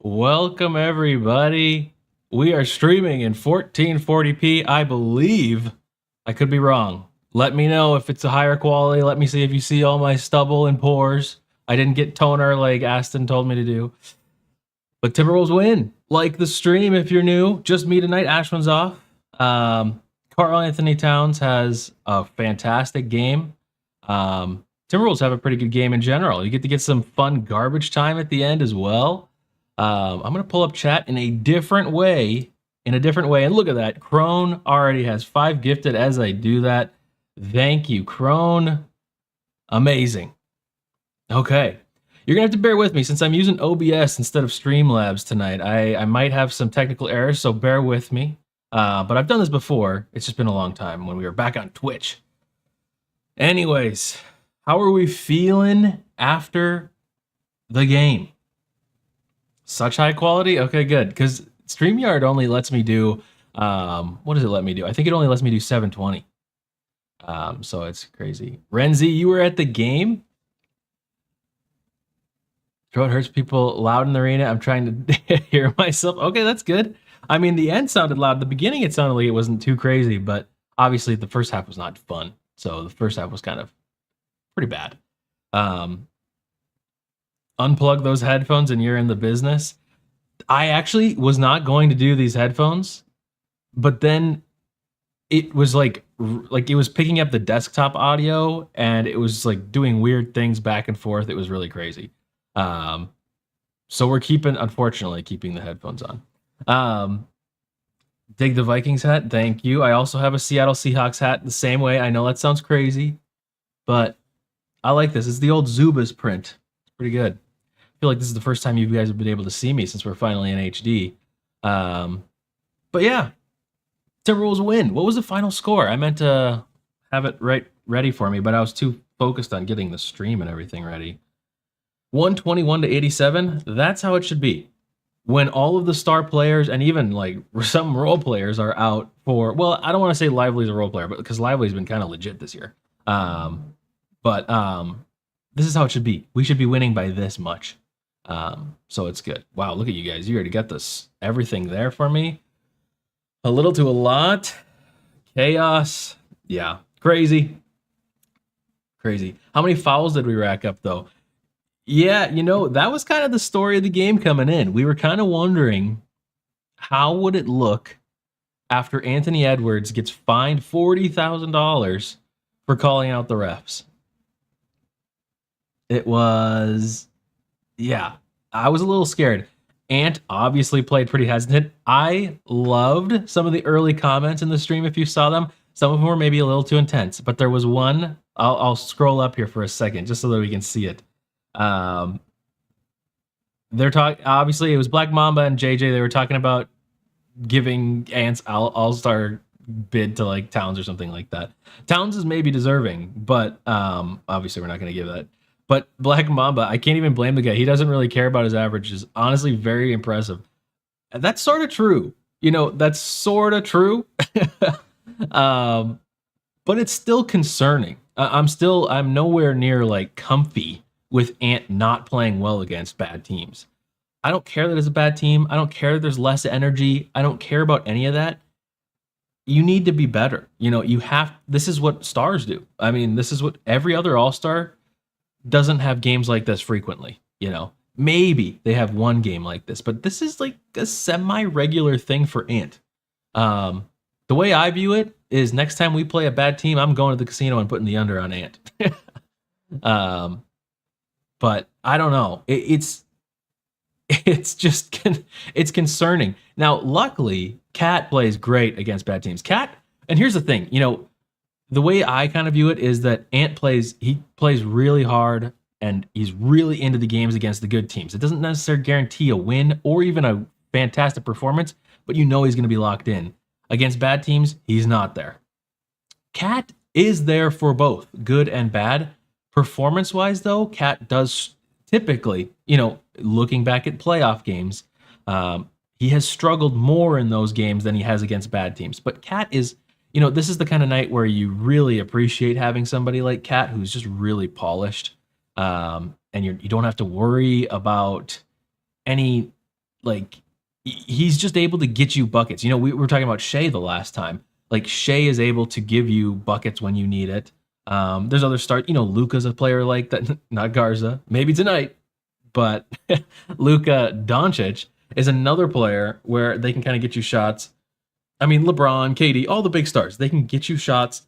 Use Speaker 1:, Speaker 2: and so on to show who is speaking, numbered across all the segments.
Speaker 1: Welcome, everybody. We are streaming in 1440p, I believe. I could be wrong. Let me know if it's a higher quality. Let me see if you see all my stubble and pores. I didn't get toner like Aston told me to do. But Timberwolves win. Like the stream if you're new. Just me tonight. Ashman's off. Karl Anthony Towns has a fantastic game. Timberwolves have a pretty good game in general. You get to get some fun garbage time at the end as well. I'm going to pull up chat in a different way. And look at that. Crone already has 5 gifted as I do that. Thank you, Crone. Amazing. Okay. You're going to have to bear with me since I'm using OBS instead of Streamlabs tonight. I might have some technical errors, so bear with me. But I've done this before. It's just been a long time when we were back on Twitch. Anyways, how are we feeling after the game? Such high quality? Okay, good. Because StreamYard only lets me do, what does it let me do? I think it only lets me do 720. So it's crazy. Renzi, you were at the game? Throat hurts people loud in the arena. I'm trying to hear myself. Okay, that's good. I mean, the end sounded loud. The beginning, it sounded like it wasn't too crazy, but obviously the first half was not fun. So the first half was kind of pretty bad. Unplug those headphones and you're in the business. I actually was not going to do these headphones, but then it was like it was picking up the desktop audio and it was like doing weird things back and forth. It was really crazy. So we're unfortunately keeping the headphones on. Dig the Vikings hat. Thank you. I also have a Seattle Seahawks hat the same way. I know that sounds crazy, but I like this. It's the old Zubas print. It's pretty good. I feel like this is the first time you guys have been able to see me since we're finally in HD. But yeah, Timberwolves win. What was the final score? I meant to have it ready for me, but I was too focused on getting the stream and everything ready. 121-87. That's how it should be. When all of the star players and even like some role players are out for, well, I don't want to say Lively's a role player, but because Lively's been kind of legit this year. But this is how it should be. We should be winning by this much. So it's good. Wow, look at you guys. You already got this everything there for me. A little to a lot. Chaos. Yeah, crazy. Crazy. How many fouls did we rack up though? Yeah, that was kind of the story of the game coming in. We were kind of wondering how would it look after Anthony Edwards gets fined $40,000 for calling out the refs. It was, yeah, I was a little scared. Ant obviously played pretty hesitant. I loved some of the early comments in the stream if you saw them. Some of them were maybe a little too intense, but there was one. I'll scroll up here for a second just so that we can see it. They're talking, obviously it was Black Mamba and JJ. They were talking about giving Ant's all-star bid to like Towns or something like that. Towns is maybe deserving, but obviously we're not going to give that. But Black Mamba, I can't even blame the guy. He doesn't really care about his averages. Honestly, very impressive. And that's sort of true. That's sort of true. But it's still concerning. I'm nowhere near like comfy with Ant not playing well against bad teams. I don't care that it's a bad team. I don't care that there's less energy. I don't care about any of that. You need to be better. This is what stars do. I mean, this is what every other all-star doesn't have games like this frequently. Maybe they have one game like this, but this is like a semi-regular thing for Ant. The way I view it is next time we play a bad team, I'm going to the casino and putting the under on Ant. But I don't know. It's just it's concerning. Now, luckily, Cat plays great against bad teams. Cat, and here's the thing, the way I kind of view it is that Ant plays really hard and he's really into the games against the good teams. It doesn't necessarily guarantee a win or even a fantastic performance, but he's going to be locked in. Against bad teams, he's not there. Cat is there for both good and bad. Performance-wise, though, Cat does typically, looking back at playoff games, he has struggled more in those games than he has against bad teams. But Cat is, this is the kind of night where you really appreciate having somebody like Cat who's just really polished, and you don't have to worry about any like he's just able to get you buckets. You know, we were talking about Shea the last time. Like Shea is able to give you buckets when you need it. There's other start. You know, Luka's a player like that. Not Garza. Maybe tonight, but Luka Doncic is another player where they can kind of get you shots. I mean, LeBron, KD, all the big stars. They can get you shots.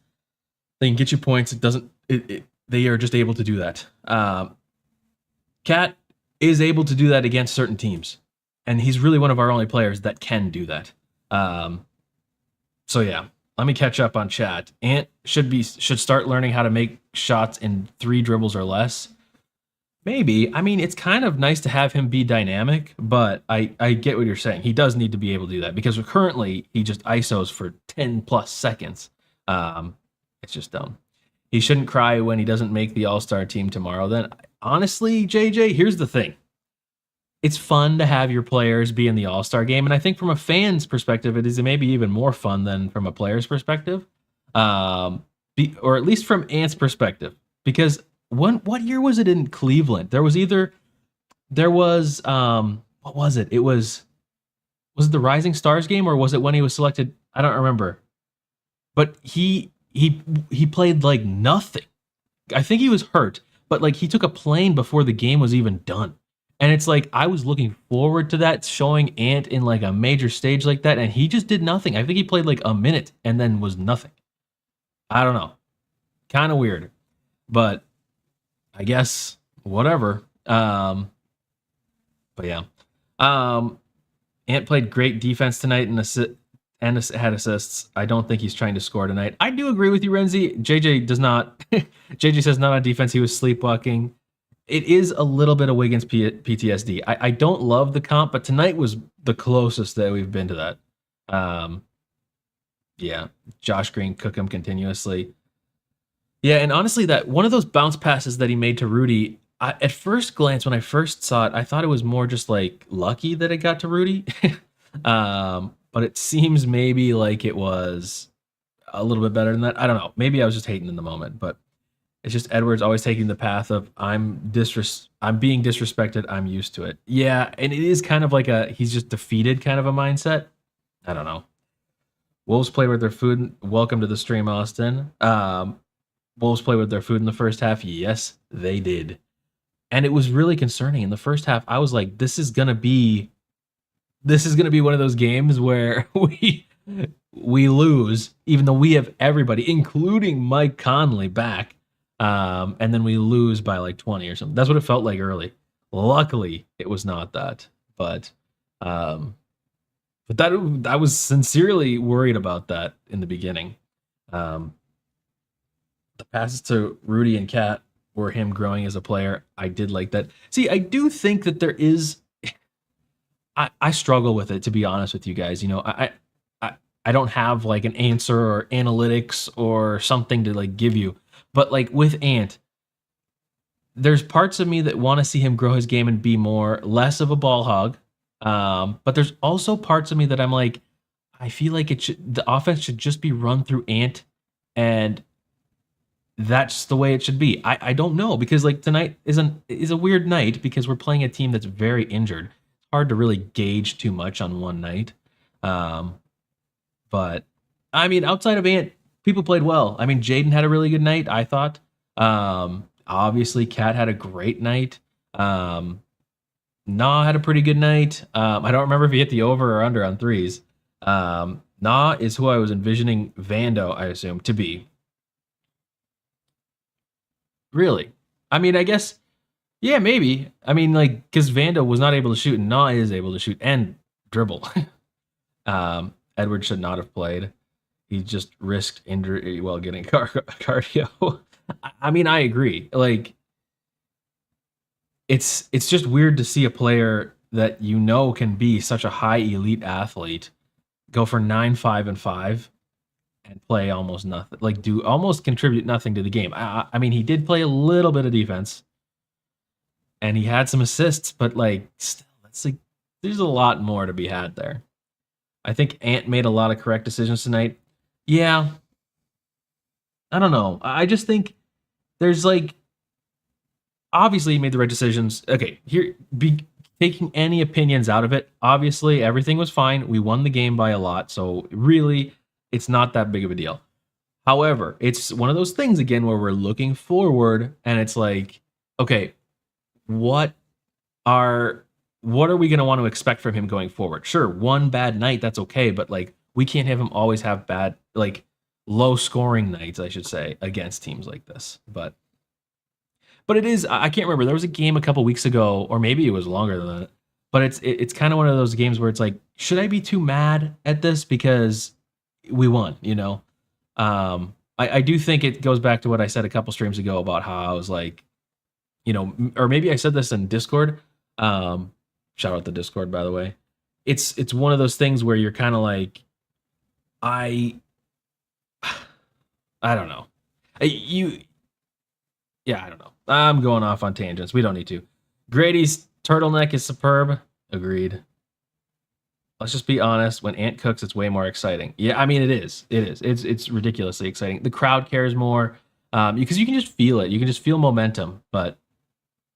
Speaker 1: They can get you points. It doesn't. They are just able to do that. Cat is able to do that against certain teams, and he's really one of our only players that can do that. So yeah, let me catch up on chat. Ant should start learning how to make shots in 3 dribbles or less. Maybe. I mean, it's kind of nice to have him be dynamic, but I get what you're saying. He does need to be able to do that because currently he just ISOs for 10 plus seconds. It's just dumb. He shouldn't cry when he doesn't make the All-Star team tomorrow. Then, honestly, JJ, here's the thing. It's fun to have your players be in the All-Star game, and I think from a fan's perspective, it is maybe even more fun than from a player's perspective, or at least from Ant's perspective. Because what year was it in Cleveland? What was it? Was it the Rising Stars game, or was it when he was selected? I don't remember. But he played like nothing. I think he was hurt, but like he took a plane before the game was even done. And it's like I was looking forward to that, showing Ant in like a major stage like that, and he just did nothing. I think he played like a minute and then was nothing. I don't know. Kind of weird. But I guess whatever. But yeah. Ant played great defense tonight and had assists. I don't think he's trying to score tonight. I do agree with you, Renzi. JJ does not. JJ says not on defense. He was sleepwalking. It is a little bit of Wiggins PTSD. I don't love the comp, but tonight was the closest that we've been to that. Yeah, Josh Green cook him continuously. Yeah, and honestly, that one of those bounce passes that he made to Rudy, at first glance, when I first saw it, I thought it was more just like lucky that it got to Rudy. But it seems maybe like it was a little bit better than that. I don't know. Maybe I was just hating in the moment, but it's just Edwards always taking the path of I'm being disrespected. I'm used to it. Yeah, and it is kind of like he's just defeated kind of a mindset. I don't know. Wolves play with their food. Welcome to the stream, Austin. Wolves play with their food in the first half. Yes, they did. And it was really concerning. In the first half, I was like, this is gonna be one of those games where we lose, even though we have everybody, including Mike Conley, back. And then we lose by like 20 or something. That's what it felt like early. Luckily, it was not that. But that I was sincerely worried about that in the beginning. The passes to Rudy and Cat were him growing as a player. I did like that. See, I do think that there is. I struggle with it, to be honest with you guys. You know, I don't have like an answer or analytics or something to like give you. But like with Ant, there's parts of me that want to see him grow his game and be less of a ball hog. But there's also parts of me that I'm like, I feel like the offense should just be run through Ant, and that's the way it should be. I don't know, because like tonight is a weird night because we're playing a team that's very injured. It's hard to really gauge too much on one night. But I mean, outside of Ant, people played well. I mean, Jaden had a really good night, I thought. Obviously, Kat had a great night. Nah had a pretty good night. I don't remember if he hit the over or under on threes. Nah is who I was envisioning Vando, I assume, to be. Really? I mean, I guess, yeah, maybe. I mean, like, because Vando was not able to shoot, and Nah is able to shoot and dribble. Edward should not have played. He just risked injury while getting cardio. I mean, I agree. Like, it's just weird to see a player that you know can be such a high elite athlete go for 9, 5, and 5 and play almost nothing. Like, almost contribute nothing to the game. I mean, he did play a little bit of defense, and he had some assists, but like, still, that's like, there's a lot more to be had there. I think Ant made a lot of correct decisions tonight. Yeah. I don't know. I just think there's like, obviously he made the right decisions. Okay, here, taking taking any opinions out of it, obviously everything was fine. We won the game by a lot, so really, it's not that big of a deal. However, it's one of those things again where we're looking forward, and it's like, okay, what are we going to want to expect from him going forward? Sure, one bad night, that's okay, but like we can't have him always have bad, like low scoring nights, I should say, against teams like this. But it is, I can't remember. There was a game a couple weeks ago, or maybe it was longer than that. But it's kind of one of those games where it's like, should I be too mad at this because we won? I do think it goes back to what I said a couple streams ago about how I was like, or maybe I said this in Discord. Shout out the Discord, by the way. It's one of those things where you're kind of like, I don't know. I don't know. I'm going off on tangents. We don't need to. Grady's turtleneck is superb. Agreed. Let's just be honest. When Ant cooks, it's way more exciting. Yeah, I mean, it is. It is. It's ridiculously exciting. The crowd cares more because you can just feel it. You can just feel momentum. But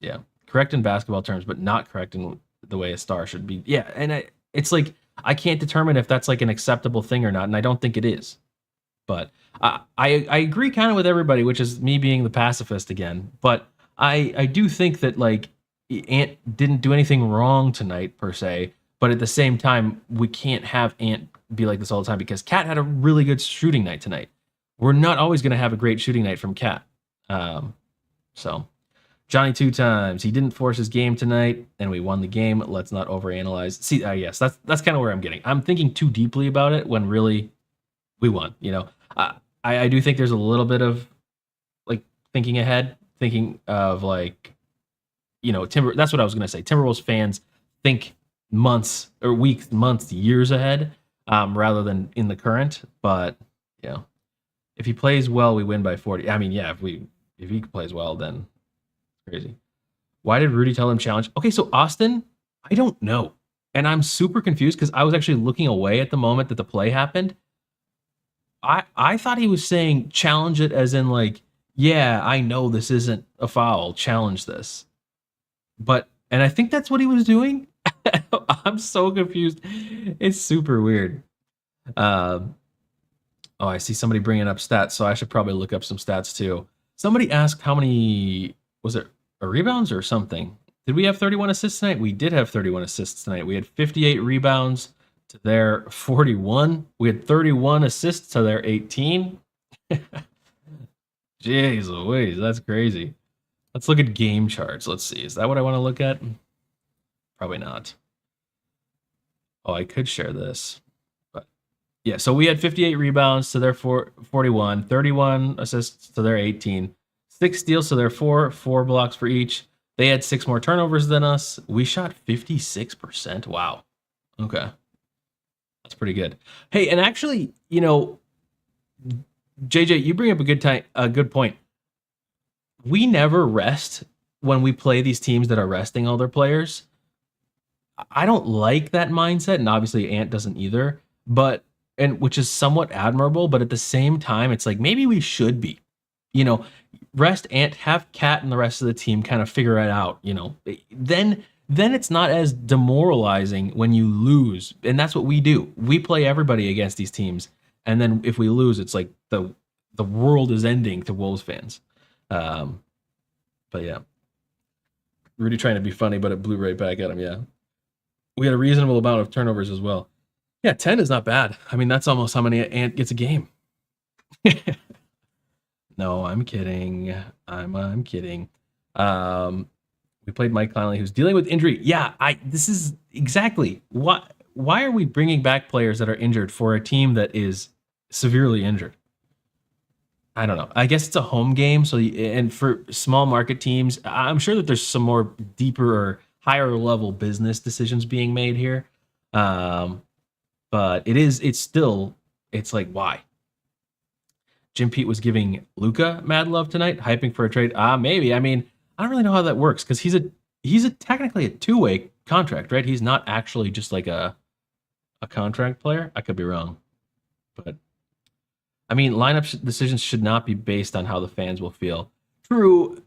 Speaker 1: yeah, correct in basketball terms, but not correct in the way a star should be. Yeah, and it's like I can't determine if that's like an acceptable thing or not, and I don't think it is. But I agree kind of with everybody, which is me being the pacifist again. But I do think that like Ant didn't do anything wrong tonight per se. But at the same time, we can't have Ant be like this all the time because Cat had a really good shooting night tonight. We're not always going to have a great shooting night from Cat. So Johnny 2 times. He didn't force his game tonight, and we won the game. Let's not overanalyze. See, yes, that's kind of where I'm getting. I'm thinking too deeply about it when really we won. I do think there's a little bit of like thinking ahead, thinking of like, that's what I was going to say. Timberwolves fans think months or weeks, months, years ahead, rather than in the current. But if he plays well, we win by 40. I mean, yeah, if he plays well, then crazy. Why did Rudy tell him challenge? Okay, so Austin, I don't know, and I'm super confused because I was actually looking away at the moment that the play happened. I thought he was saying challenge it as in like, yeah, I know this isn't a foul, challenge this. And I think that's what he was doing. I'm so confused. It's super weird. Oh, I see somebody bringing up stats, so I should probably look up some stats too. Somebody asked how many, was it rebounds or something? Did we have 31 assists tonight? We did have 31 assists tonight. We had 58 rebounds to their 41. We had 31 assists to their 18. Jeez Louise, that's crazy. Let's look at game charts. Let's see. Is that what I want to look at? Probably not. Oh, I could share this. But yeah, so we had 58 rebounds to their 41, 31 assists to their 18, 6 steals to their 4 blocks for each. They had 6 more turnovers than us. We shot 56%. Wow. Okay. That's pretty good. Hey, and actually, JJ, you bring up a good point. We never rest when we play these teams that are resting all their players. I don't like that mindset, and obviously Ant doesn't either. Which is somewhat admirable, but at the same time, it's like maybe we should be. Rest Ant, have Cat and the rest of the team kind of figure it out. Then it's not as demoralizing when you lose. And that's what we do. We play everybody against these teams. And then if we lose, it's like the world is ending to Wolves fans. But yeah. Rudy trying to be funny, but it blew right back at him. Yeah. We had a reasonable amount of turnovers as well. Yeah, 10 is not bad. I mean, that's almost how many Ant gets a game. No, I'm kidding. I'm kidding. We played Mike Conley, who's dealing with injury. Yeah, this is exactly why are we bringing back players that are injured for a team that is severely injured? I don't know. I guess it's a home game, and for small market teams, I'm sure that there's some more deeper or higher level business decisions being made here. But it's like, why? Jim Pete was giving Luka mad love tonight, hyping for a trade. Maybe. I mean, I don't really know how that works because he's a technically a two-way contract, right? He's not actually just like a contract player. I could be wrong, but I mean, lineup decisions should not be based on how the fans will feel. True.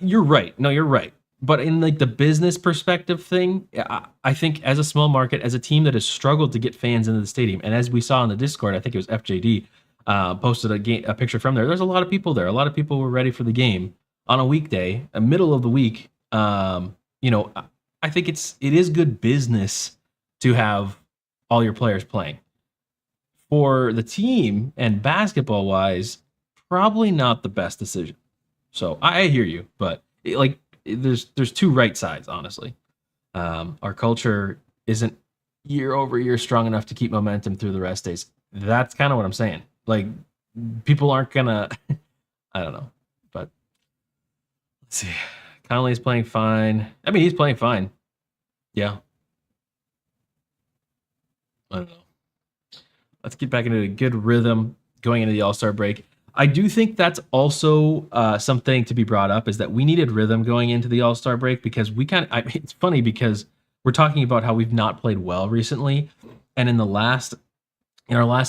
Speaker 1: You're right. No, you're right. But in like the business perspective thing, I think as a small market, as a team that has struggled to get fans into the stadium, and as we saw in the Discord, I think it was FJD posted a picture from there. There's a lot of people there. A lot of people were ready for the game on a weekday, a middle of the week. You know, I think it is good business to have all your players playing. For the team and basketball wise, probably not the best decision. So I hear you, but there's two right sides, honestly. Our culture isn't year over year strong enough to keep momentum through the rest days. That's kind of what I'm saying. Like, people aren't gonna I don't know. But let's see. Connolly's playing fine. I mean, he's playing fine. Yeah. I don't know. Let's get back into a good rhythm going into the All-Star break. I do think that's also something to be brought up, is that we needed rhythm going into the All-Star break, because it's funny because we're talking about how we've not played well recently, and in our last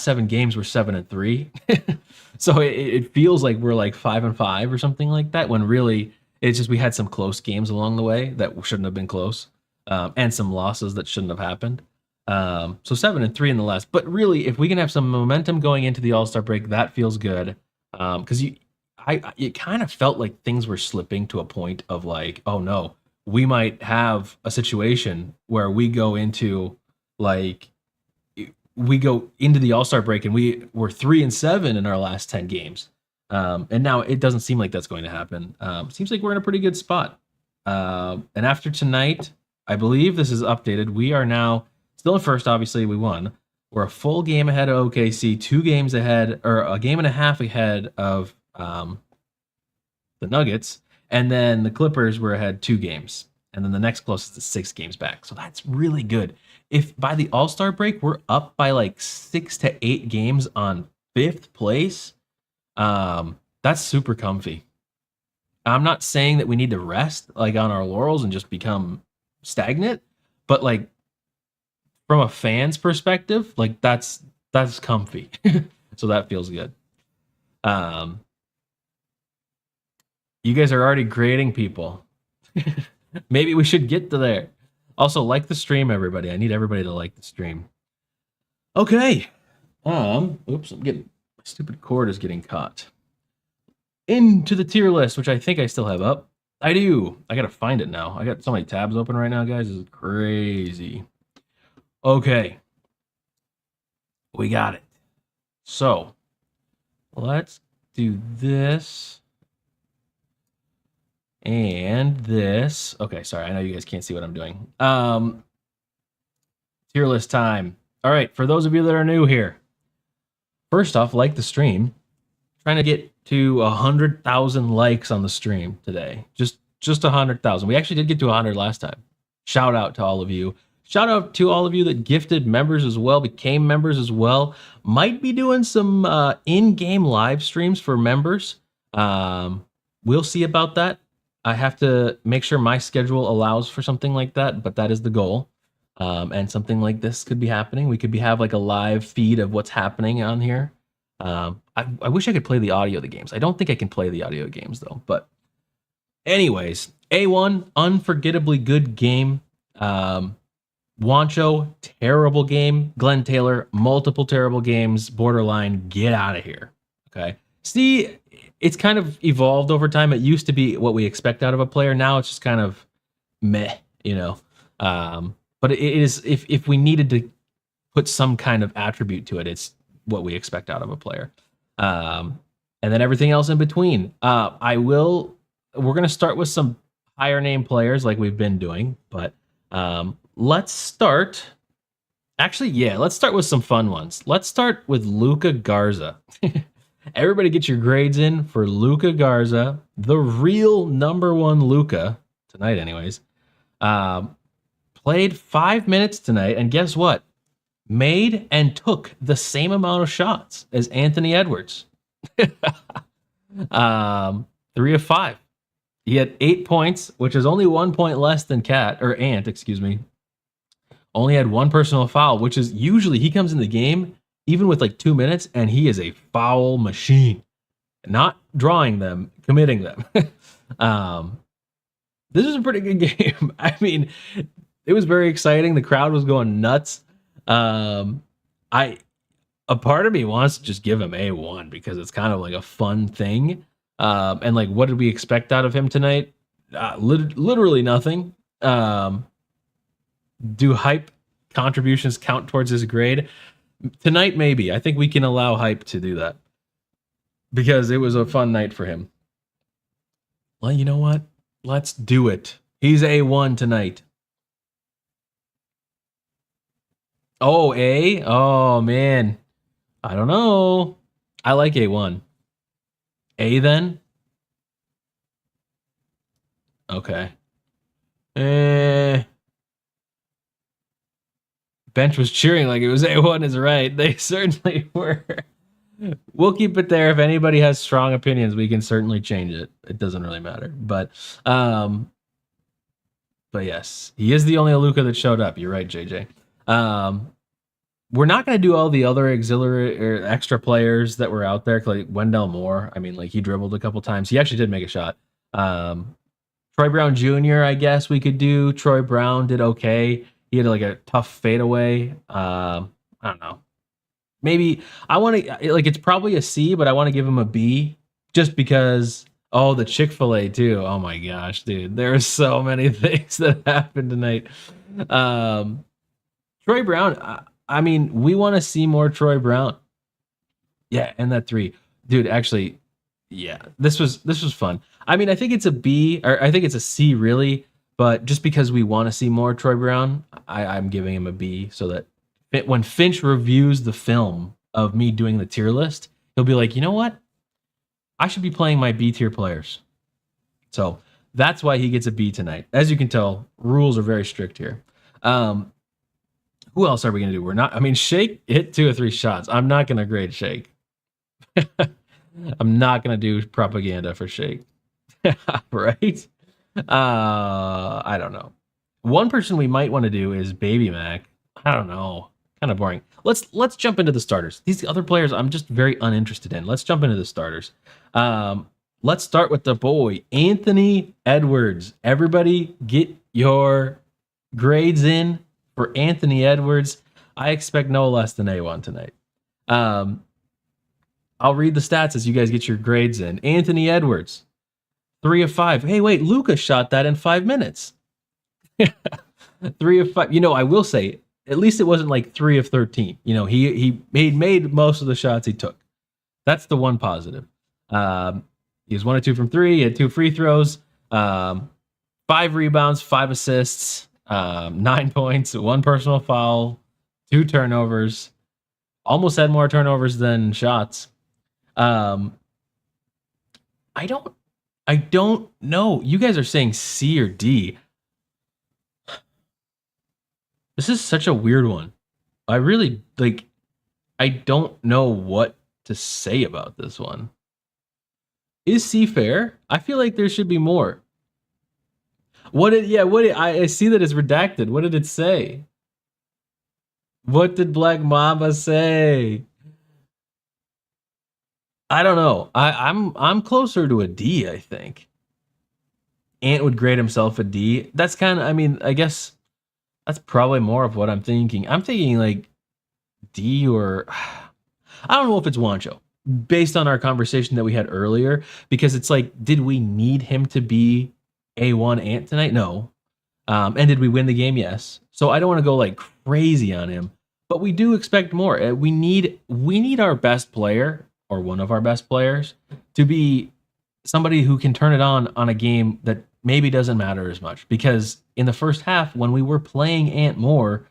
Speaker 1: 7 games we're 7-3. So it feels like we're like 5-5 or something like that, when really it's just we had some close games along the way that shouldn't have been close, and some losses that shouldn't have happened. So 7-3 in the last, but really, if we can have some momentum going into the All-Star break, that feels good. Because it kind of felt like things were slipping to a point of like, oh no, we might have a situation where we go into the All-Star break and we were 3-7 in our last 10 games. And now it doesn't seem like that's going to happen. Seems like we're in a pretty good spot. And after tonight, I believe this is updated. We are now still in first. Obviously, we won. We're a full game ahead of OKC, 2 games ahead, or a game and a half ahead of the Nuggets. And then the Clippers were ahead 2 games. And then the next closest is 6 games back. So that's really good. If by the All-Star break, we're up by like 6 to 8 games on 5th place, that's super comfy. I'm not saying that we need to rest like on our laurels and just become stagnant, but like, from a fan's perspective, like that's comfy. So that feels good. You guys are already grading people. Maybe we should get to there. Also, like the stream, everybody. I need everybody to like the stream. Okay. Oops, my stupid cord is getting caught. Into the tier list, which I think I still have up. I do. I gotta find it now. I got so many tabs open right now, guys. This is crazy. Okay, we got it. So let's do this and this. Okay, sorry, I know you guys can't see what I'm doing. Tier list time. All right, for those of you that are new here, first off, like the stream. Trying to get to 100,000 likes on the stream today. Just 100,000. We actually did get to 100 last time. Shout out to all of you. Shout out to all of you that gifted members as well, became members as well. Might be doing some in-game live streams for members. We'll see about that. I have to make sure my schedule allows for something like that, but that is the goal. And something like this could be happening. We could have like a live feed of what's happening on here. I wish I could play the audio of the games. I don't think I can play the audio games though. But anyways, A1, unforgettably good game. Wancho, terrible game. Glenn Taylor, multiple terrible games. Borderline, get out of here. Okay. See, it's kind of evolved over time. It used to be what we expect out of a player. Now it's just kind of meh, you know. But it is, if we needed to put some kind of attribute to it, it's what we expect out of a player. And then everything else in between. We're going to start with some higher name players like we've been doing, but let's start. Actually, yeah, let's start with some fun ones. Let's start with Luka Garza. Everybody get your grades in for Luka Garza, the real number 1 Luka, tonight anyways. Played 5 minutes tonight, and guess what? Made and took the same amount of shots as Anthony Edwards. 3 of 5. He had 8 points, which is only 1 point less than Ant, excuse me. Only had 1 personal foul, which is usually he comes in the game even with like 2 minutes, and he is a foul machine. Not drawing them, committing them. This was a pretty good game. I mean, it was very exciting. The crowd was going nuts. I a part of me wants to just give him A1 because it's kind of like a fun thing. And like, what did we expect out of him tonight? Literally nothing. Do hype contributions count towards his grade? Tonight, maybe. I think we can allow hype to do that because it was a fun night for him. Well, you know what? Let's do it. He's A1 tonight. Oh, A? Oh, man. I don't know. I like A1. A then? Okay. Bench was cheering like it was A1 is right. They certainly were. We'll keep it there. If anybody has strong opinions, we can certainly change it. It doesn't really matter. But yes, he is the only Aluka that showed up. You're right, JJ. We're not going to do all the other auxiliary or extra players that were out there, like Wendell Moore. I mean, like he dribbled a couple times. He actually did make a shot. Troy Brown Jr., I guess we could do. Troy Brown did okay. He had like a tough fadeaway. I don't know. Maybe I want to like it's probably a C, but I want to give him a B just because. Oh, the Chick-fil-A too. Oh my gosh, dude. There are so many things that happened tonight. Troy Brown. I mean, we want to see more Troy Brown. Yeah, and that 3. Dude, actually, yeah. This was fun. I mean, I think it's a B, or I think it's a C really, but just because we want to see more Troy Brown, I'm giving him a B so that when Finch reviews the film of me doing the tier list, he'll be like, you know what? I should be playing my B tier players. So that's why he gets a B tonight. As you can tell, rules are very strict here. Who else are we going to do? We're not, I mean, Shake hit 2 or 3 shots. I'm not going to grade Shake. I'm not going to do propaganda for Shake. Right? I don't know. One person we might want to do is Baby Mac. I don't know. Kind of boring. Let's jump into the starters. These other players I'm just very uninterested in. Let's jump into the starters. Let's start with the boy, Anthony Edwards. Everybody get your grades in for Anthony Edwards. I expect no less than A1 tonight. I'll read the stats as you guys get your grades in. Anthony Edwards, 3 of 5. Hey, wait, Luka shot that in 5 minutes. 3 of 5. You know, I will say, at least it wasn't like 3 of 13. You know, he made most of the shots he took. That's the one positive. He was 1 of 2 from 3. He had 2 free throws, 5 rebounds, 5 assists, 9 points, 1 personal foul, 2 turnovers. Almost had more turnovers than shots. I don't know. You guys are saying C or D. This is such a weird one. I really I don't know what to say about this one. Is C fair? I feel like there should be more. I see that it's redacted. What did it say? What did Black Mamba say? I don't know. I'm closer to a D, I think. Ant would grade himself a D. That's kind of, I mean, I guess that's probably more of what I'm thinking. I'm thinking like D or I don't know if it's Wancho based on our conversation that we had earlier, because it's like, did we need him to be A1 Ant tonight? No. And did we win the game? Yes. So I don't want to go like crazy on him, but we do expect more. We need our best player or one of our best players to be somebody who can turn it on a game that maybe doesn't matter as much, because in the first half when we were playing Ant more,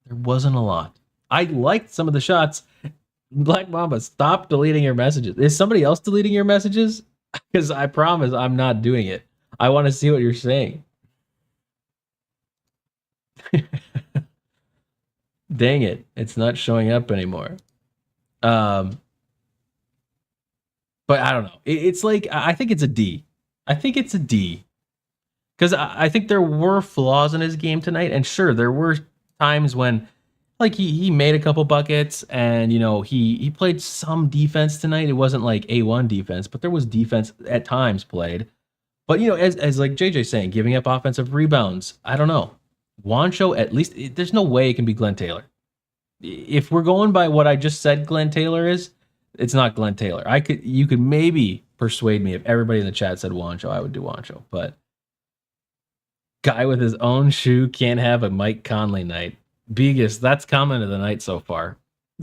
Speaker 1: there wasn't a lot. I liked some of the shots. Black Mamba, stop deleting your messages. Is somebody else deleting your messages? Because I promise I'm not doing it. I want to see what you're saying. Dang it. It's not showing up anymore. But I don't know. It's like, I think it's a D. I think it's a D. Because I think there were flaws in his game tonight. And sure, there were times when like he made a couple buckets and, you know, he played some defense tonight. It wasn't like A1 defense, but there was defense at times played. But as like JJ saying, giving up offensive rebounds, I don't know. Juancho, at least there's no way it can be Glenn Taylor. If we're going by what I just said Glenn Taylor is, it's not Glenn Taylor. You could maybe persuade me if everybody in the chat said Juancho, I would do Juancho. But guy with his own shoe can't have a Mike Conley night. Biggest, that's comment of the night so far.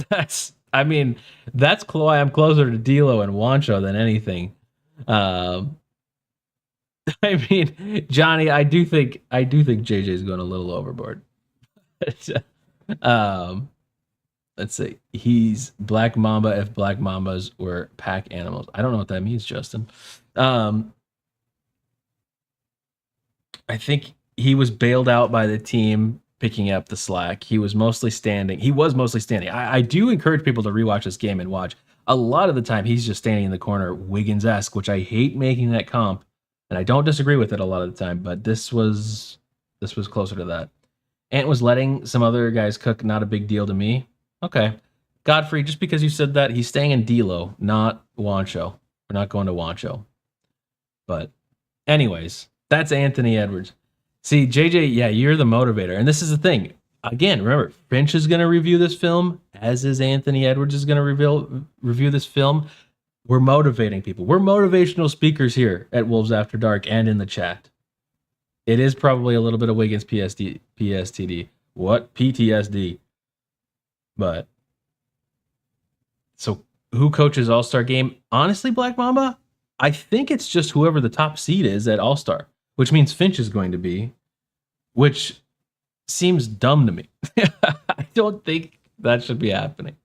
Speaker 1: That's why I'm closer to D'Lo and Juancho than anything. Johnny, I do think JJ's going a little overboard. Let's see. He's Black Mamba if Black Mambas were pack animals. I don't know what that means, Justin. I think he was bailed out by the team picking up the slack. He was mostly standing. I do encourage people to rewatch this game and watch. A lot of the time, he's just standing in the corner, Wiggins-esque, which I hate making that comp. And I don't disagree with it a lot of the time, but this was closer to that. Ant was letting some other guys cook, not a big deal to me. Okay. Godfrey, just because you said that, he's staying in D'Lo, not Juancho. We're not going to Juancho. But anyways, that's Anthony Edwards. See, JJ, yeah, you're the motivator. And this is the thing. Again, remember, Finch is going to review this film, as is Anthony Edwards is going to review this film. We're motivating people. We're motivational speakers here at Wolves After Dark and in the chat. It is probably a little bit of Wiggins PSTD. What? PTSD. But, so who coaches All-Star Game? Honestly, Black Mamba, I think it's just whoever the top seed is at All-Star, which means Finch is going to be, which seems dumb to me. I don't think that should be happening.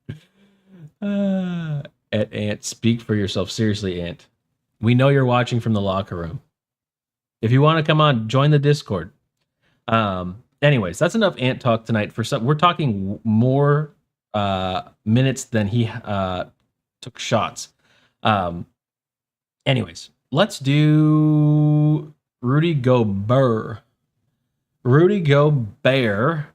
Speaker 1: At Ant, speak for yourself. Seriously, Ant. We know you're watching from the locker room. If you want to come on, join the Discord. Anyways, that's enough Ant talk tonight. We're talking more minutes than he took shots. Anyways, let's do Rudy Gobert. Rudy Gobert,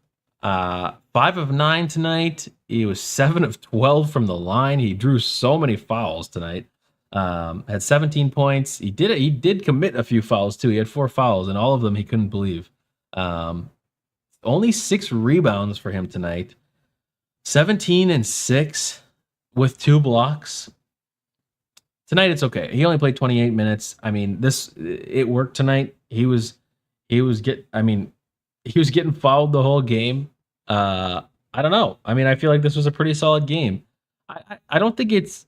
Speaker 1: 5 of 9 tonight. He was 7 of 12 from the line. He drew so many fouls tonight. Had 17 points. He did commit a few fouls too. He had 4 fouls, and all of them he couldn't believe. Only 6 rebounds for him tonight. 17 and 6 with 2 blocks. Tonight it's okay. He only played 28 minutes. It worked tonight. He was getting fouled the whole game. I don't know. I feel like this was a pretty solid game. I don't think it's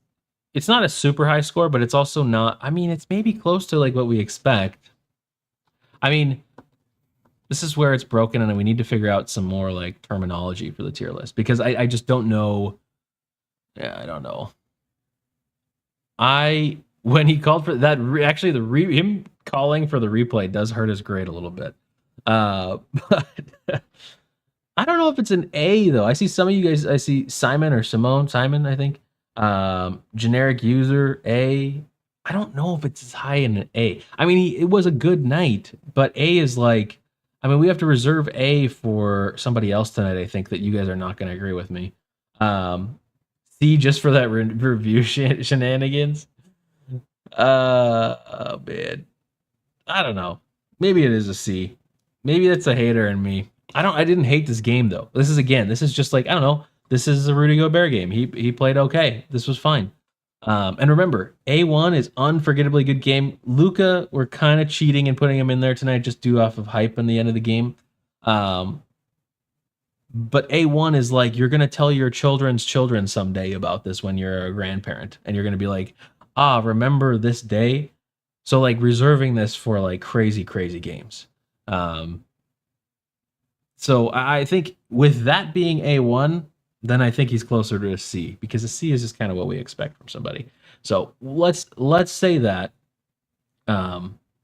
Speaker 1: not a super high score, but it's also not. It's maybe close to like what we expect. This is where it's broken, and we need to figure out some more like terminology for the tier list, because I just don't know. Yeah, I don't know. When he called for that, actually him calling for the replay does hurt his grade a little bit. But I don't know if it's an A though. I see some of you guys. I see Simon, I think. Generic user A. I don't know if it's as high in an A. It was a good night, but A is like, we have to reserve A for somebody else tonight. I think that you guys are not going to agree with me. C just for that review shenanigans. Oh man, I don't know. Maybe it is a C. Maybe that's a hater in me. I didn't hate this game though. This is just like, I don't know. This is a Rudy Gobert game. He played okay. This was fine. And remember, A1 is unforgettably good game. Luka, we're kind of cheating and putting him in there tonight just due off of hype in the end of the game. But A1 is like, you're going to tell your children's children someday about this when you're a grandparent. And you're going to be like, remember this day? So like reserving this for like crazy, crazy games. So I think with that being A1, then I think he's closer to a C, because a C is just kind of what we expect from somebody. So let's say that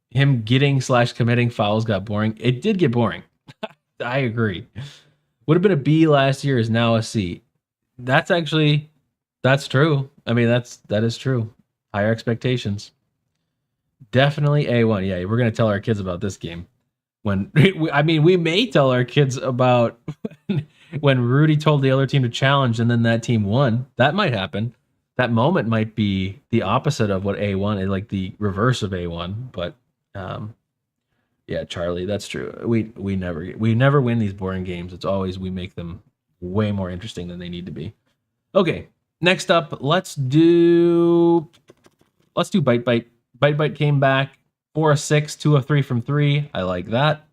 Speaker 1: him getting/committing fouls got boring. It did get boring. I agree. Would have been a B last year, is now a C. That's true. That is true. Higher expectations. Definitely A1. Yeah, we're gonna tell our kids about this game. We may tell our kids about when Rudy told the other team to challenge and then that team won. That might happen. That moment might be the opposite of what A1 is, like the reverse of A1. But Yeah, Charlie, that's true. We never win these boring games. It's always we make them way more interesting than they need to be. Okay, next up, let's do Bite Bite. Bite Bite came back 4 of 6, 2 of 3 from 3. I like that.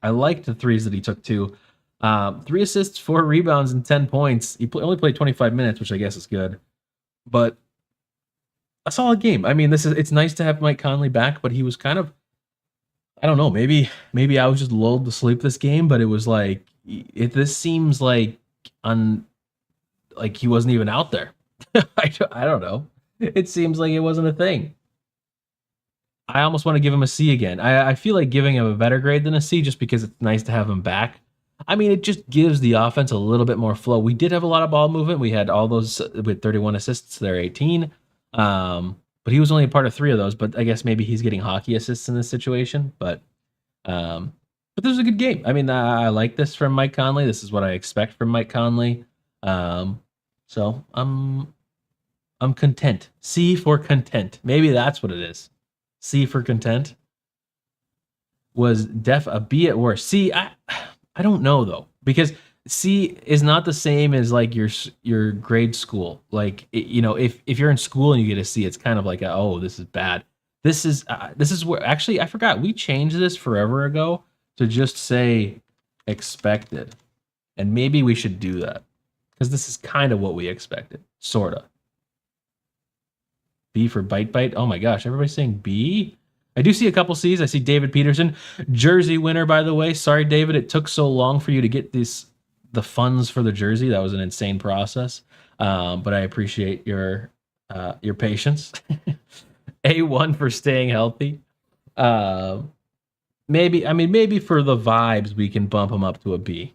Speaker 1: I liked the threes that he took too. 3 assists, 4 rebounds, and 10 points. He only played 25 minutes, which I guess is good. But a solid game. I mean, it's nice to have Mike Conley back, but he was kind of, I don't know, maybe I was just lulled to sleep this game, but it was like this seems like like he wasn't even out there. I don't know. It seems like it wasn't a thing. I almost want to give him a C again. I feel like giving him a better grade than a C just because it's nice to have him back. I mean, it just gives the offense a little bit more flow. We did have a lot of ball movement. We had all those with 31 assists. They're 18. But he was only a part of 3 of those. But I guess maybe he's getting hockey assists in this situation. But this was a good game. I mean, I like this from Mike Conley. This is what I expect from Mike Conley. So I'm content. C for content. Maybe that's what it is. C for content. Was a B at worst. C, I don't know though, because C is not the same as like your grade school. Like if you're in school and you get a C, it's kind of like oh, this is bad. This is where actually I forgot we changed this forever ago to just say expected, and maybe we should do that because this is kind of what we expected, sorta. B for Bite Bite. Oh my gosh, everybody's saying B. I do see a couple C's. I see David Peterson, jersey winner, by the way. Sorry, David, it took so long for you to get the funds for the jersey. That was an insane process, but I appreciate your patience. A1 for staying healthy. Maybe for the vibes we can bump him up to a B.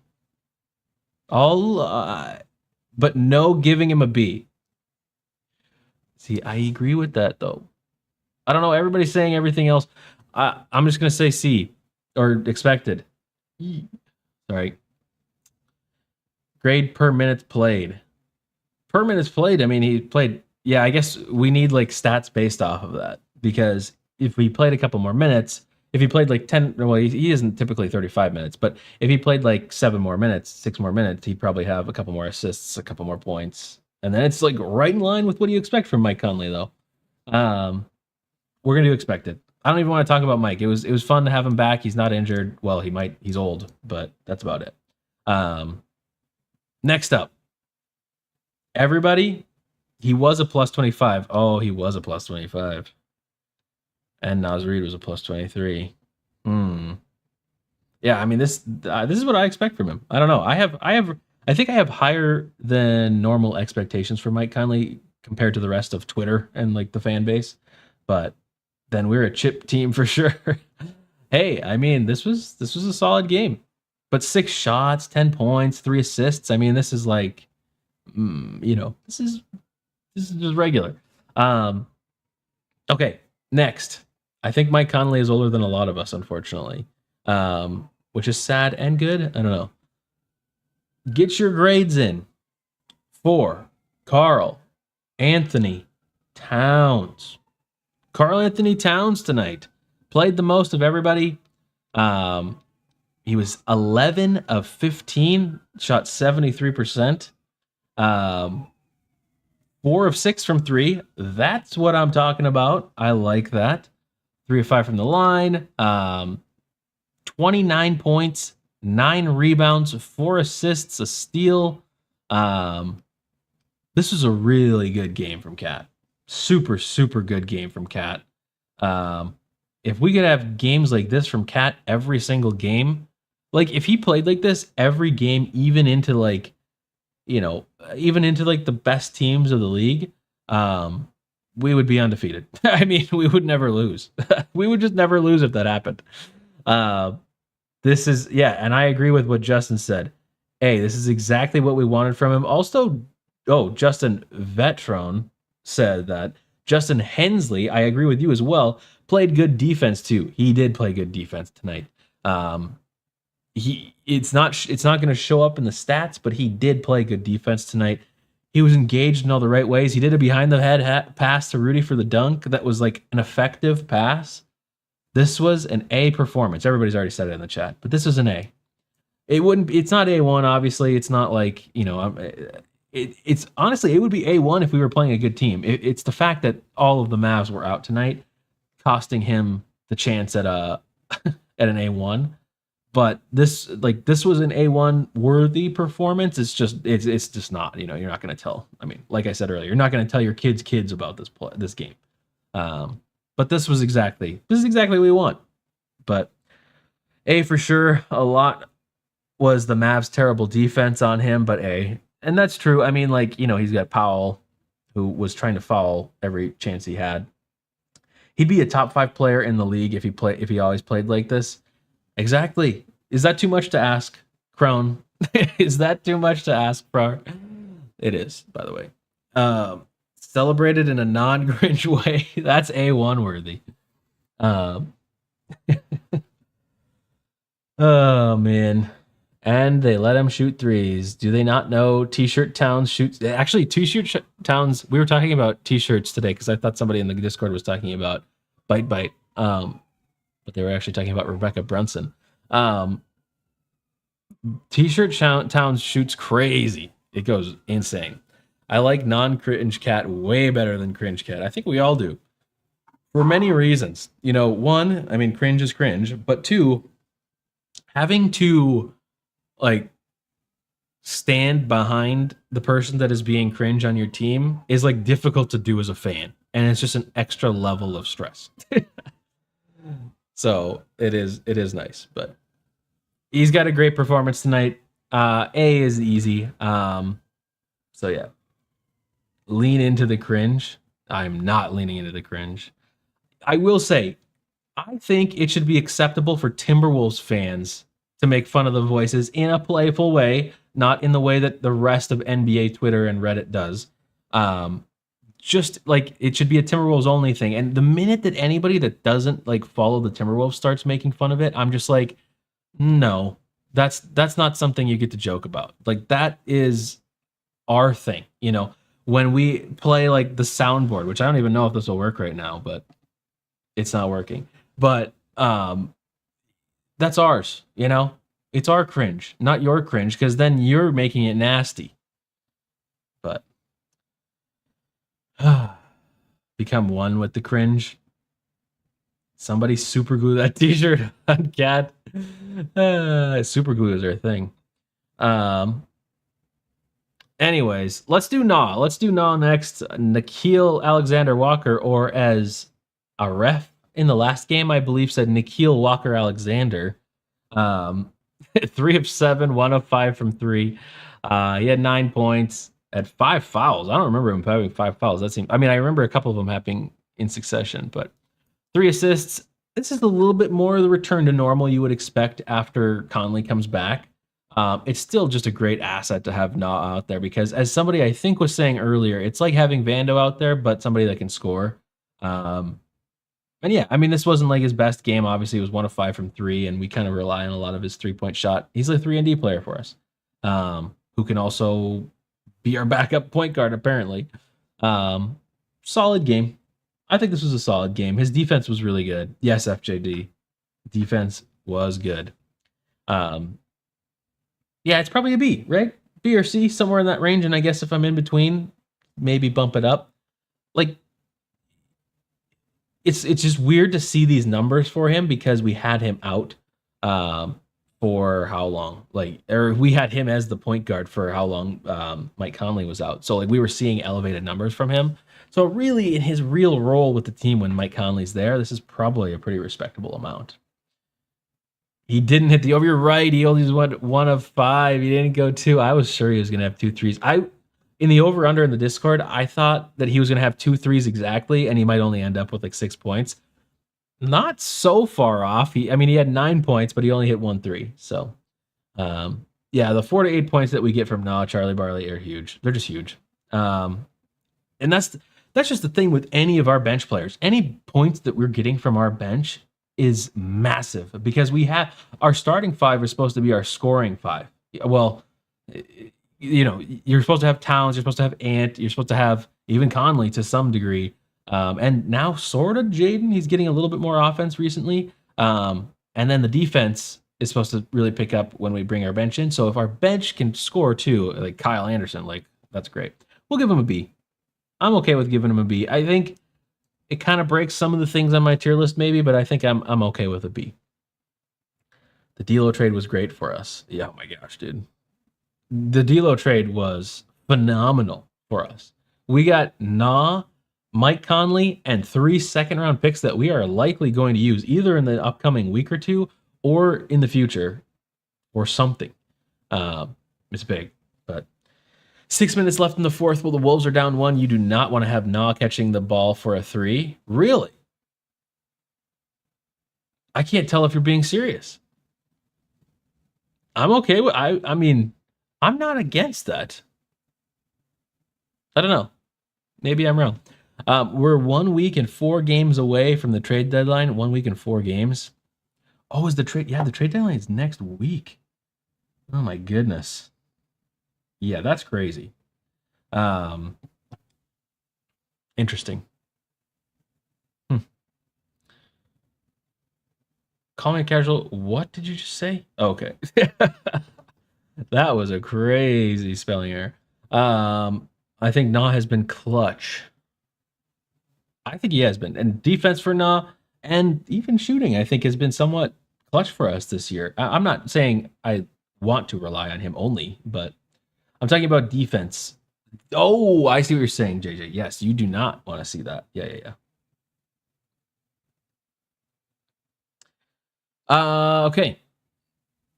Speaker 1: But no giving him a B. See, I agree with that though. I don't know. Everybody's saying everything else. I'm just gonna say C or expected. Sorry. Grade per minutes played. Per minutes played. I mean, he played. Yeah, I guess we need like stats based off of that because if we played a couple more minutes, if he played like 10, well, he isn't typically 35 minutes, but if he played like 6 more minutes, he'd probably have a couple more assists, a couple more points, and then it's like right in line with what you expect from Mike Conley, though. We're gonna do expected. I don't even want to talk about Mike. It was fun to have him back. He's not injured. Well, he's old, but that's about it. Next up, everybody, he was a plus 25. Oh, he was a plus 25. And Naz Reid was a plus 23. Yeah, I mean this is what I expect from him. I don't know. I think I have higher than normal expectations for Mike Conley compared to the rest of Twitter and like the fan base. But then we're a chip team for sure. Hey, I mean, this was a solid game. But 6 shots, 10 points, 3 assists. I mean, this is like this is just regular. Okay, next. I think Mike Conley is older than a lot of us, unfortunately. Which is sad and good. I don't know. Get your grades in for Karl Anthony Towns. Karl Anthony Towns tonight played the most of everybody. He was 11 of 15, shot 73%. 4 of 6 from 3. That's what I'm talking about. I like that. 3 of 5 from the line. 29 points, 9 rebounds, 4 assists, a steal. This was a really good game from Cat. Super, super good game from Cat. If we could have games like this from Cat every single game, like if he played like this every game, even into like the best teams of the league, we would be undefeated. I mean, we would never lose. We would just never lose if that happened. This is, yeah, and I agree with what Justin said. Hey, this is exactly what we wanted from him. Also, Justin Vetrone said that Justin Hensley, I agree with you as well, played good defense too. He did play good defense tonight. It's not going to show up in the stats, but he did play good defense tonight. He was engaged in all the right ways. He did a behind the head pass to Rudy for the dunk. That was like an effective pass. This was an A performance. Everybody's already said it in the chat, but this is an A. It's not A1, obviously. It's not like, it's honestly, it would be A1 if we were playing a good team. It's the fact that all of the Mavs were out tonight, costing him the chance at at an A1. But this was an A1 worthy performance. It's just not, you're not going to tell. I mean, like I said earlier, you're not going to tell your kids about this game. But this is exactly what we want. But A for sure. A lot was the Mavs' terrible defense on him, but A. And that's true. I mean, he's got Powell, who was trying to foul every chance he had. He'd be a top 5 player in the league if he always played like this. Exactly. Is that too much to ask, Crone? Is that too much to ask, bro? It is, by the way. Celebrated in a non-cringe way. That's A1 worthy. Oh, man. And they let him shoot threes. Do they not know T-shirt Towns shoots? Actually, T-shirt Towns, we were talking about T-shirts today because I thought somebody in the Discord was talking about Bite. But they were actually talking about Rebecca Brunson. T-shirt Towns shoots crazy. It goes insane. I like non-cringe cat way better than cringe cat. I think we all do. For many reasons. One, I mean, cringe is cringe. But two, having to, stand behind the person that is being cringe on your team is, difficult to do as a fan. And it's just an extra level of stress. So it is nice, but he's got a great performance tonight. A is easy. So yeah, lean into the cringe. I'm not leaning into the cringe. I will say, I think it should be acceptable for Timberwolves fans to make fun of the voices in a playful way, not in the way that the rest of NBA Twitter and Reddit does. Just it should be a Timberwolves only thing. And the minute that anybody that doesn't follow the Timberwolves starts making fun of it, I'm just no, that's not something you get to joke about. That is our thing. When we play the soundboard, which I don't even know if this will work right now, but it's not working. But that's ours. It's our cringe, not your cringe, because then you're making it nasty. But become one with the cringe. Somebody super glue that t-shirt on Cat. Super glue is our thing. Anyways, let's do Nah. Let's do Nah next. Nikhil Alexander Walker, or as a ref in the last game, I believe, said Nikhil Walker Alexander. 3 of 7, 1 of 5 from 3. He had 9 points. At 5 fouls. I don't remember him having 5 fouls. I remember a couple of them happening in succession, but 3 assists. This is a little bit more of the return to normal you would expect after Conley comes back. It's still just a great asset to have Nah out there because, as somebody I think was saying earlier, it's like having Vando out there, but somebody that can score. And yeah, this wasn't his best game. Obviously, it was 1 of 5 from 3, and we kind of rely on a lot of his 3-point shot. He's a 3-and-D player for us, who can also be our backup point guard, apparently. Solid game. I think this was a solid game. His defense was really good. Yes, FJD. Defense was good. Yeah, it's probably a B, right? B or C, somewhere in that range. And I guess if I'm in between, maybe bump it up. It's just weird to see these numbers for him because we had him out for how long? Or we had him as the point guard for how long Mike Conley was out. So we were seeing elevated numbers from him. So really, in his real role with the team when Mike Conley's there, this is probably a pretty respectable amount. He didn't hit the over. You're right. He only was 1 of 5. He didn't go 2. I was sure he was going to have 2 threes. In the over under in the Discord, I thought that he was going to have 2 threes exactly, and he might only end up with 6 points. Not so far off. He had 9 points, but he only hit 1 3. So, yeah, the 4 to 8 points that we get from Nah, Charlie Barley are huge. They're just huge. And that's just the thing with any of our bench players. Any points that we're getting from our bench is massive because we have our starting 5 is supposed to be our scoring 5. Well, you're supposed to have Towns, you're supposed to have Ant, you're supposed to have even Conley to some degree. And now sort of Jaden, he's getting a little bit more offense recently. And then the defense is supposed to really pick up when we bring our bench in. So if our bench can score too, like Kyle Anderson, like that's great. We'll give him a B. I'm okay with giving him a B. I think it kind of breaks some of the things on my tier list maybe, but I think I'm okay with a B. The D'Lo trade was great for us. Yeah, oh my gosh, dude. The D'Lo trade was phenomenal for us. We got Mike Conley, and 3 second-round picks that we are likely going to use either in the upcoming week or two or in the future or something. It's big, but 6 minutes left in the fourth. Well, the Wolves are down 1. You do not want to have catching the ball for a 3. Really? I can't tell if you're being serious. I'm okay with. I mean, I'm not against that. I don't know. Maybe I'm wrong. We're 1 week and 4 games away from the trade deadline. 1 week and 4 games. Oh, is the trade? Yeah, the trade deadline is next week. Oh my goodness. Yeah, that's crazy. Interesting. Call me a casual. What did you just say? Okay. That was a crazy spelling error. I think Na has been clutch. I think he has been. And defense for Na and even shooting, I think, has been somewhat clutch for us this year. I'm not saying I want to rely on him only, but I'm talking about defense. Oh, I see what you're saying, JJ. Yes, you do not want to see that. Yeah. Okay.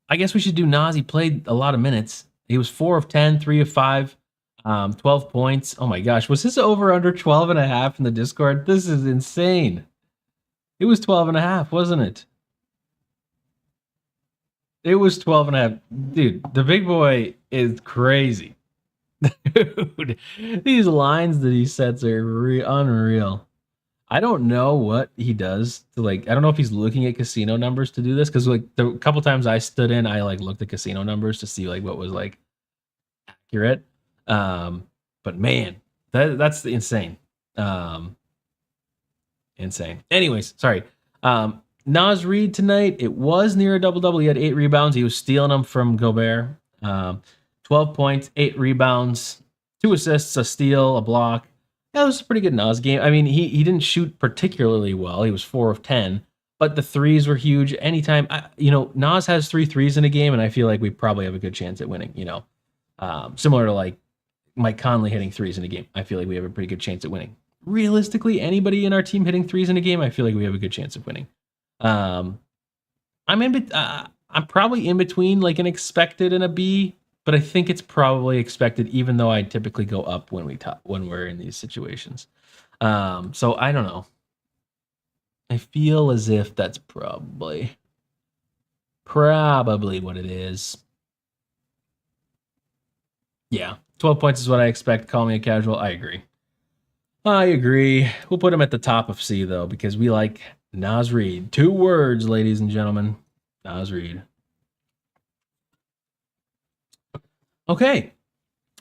Speaker 1: I guess we should do Nas. He played a lot of minutes. He was 4 of 10, 3 of 5, 12 points. Oh my gosh. Was this over under 12 and a half in the Discord? This is insane. It was 12 and a half, wasn't it? It was 12 and a half. Dude, the big boy is crazy. Dude, these lines that he sets are unreal. I don't know what he does to I don't know if he's looking at casino numbers to do this because the couple times I stood in, I looked at casino numbers to see what was accurate. But man, that's insane. Insane. Anyways, sorry. Naz Reid tonight, it was near a double-double. He had 8 rebounds. He was stealing them from Gobert. 12 points, 8 rebounds, 2 assists, a steal, a block. That was a pretty good Nas game. I mean, he didn't shoot particularly well. He was 4 of 10, but the threes were huge. Anytime, Nas has 3 threes in a game, and I feel like we probably have a good chance at winning. Similar to Mike Conley hitting threes in a game. I feel like we have a pretty good chance at winning. Realistically, anybody in our team hitting threes in a game, I feel like we have a good chance of winning. I'm probably in between an expected and a B. But I think it's probably expected, even though I typically go up when we're in these situations. So I don't know. I feel as if that's probably what it is. Yeah, 12 points is what I expect. Call me a casual. I agree. We'll put him at the top of C though, because we like Naz Reid. 2 words, ladies and gentlemen. Naz Reid. Okay,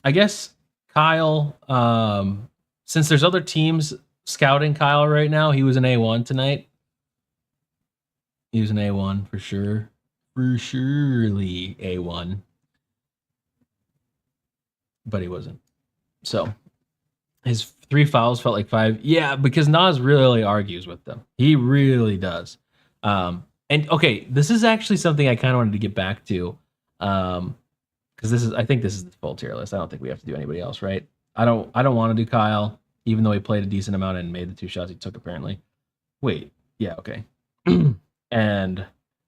Speaker 1: I guess Kyle, since there's other teams scouting Kyle right now, he was an A1 tonight. He was an A1 for sure. For surely A1. But he wasn't. So his 3 fouls felt like 5. Yeah, because Nas really argues with them. He really does. And okay, this is actually something I kind of wanted to get back to. Because I think this is the full tier list. I don't think we have to do anybody else, right? I don't want to do Kyle, even though he played a decent amount and made the 2 shots he took apparently. Wait, yeah, okay. And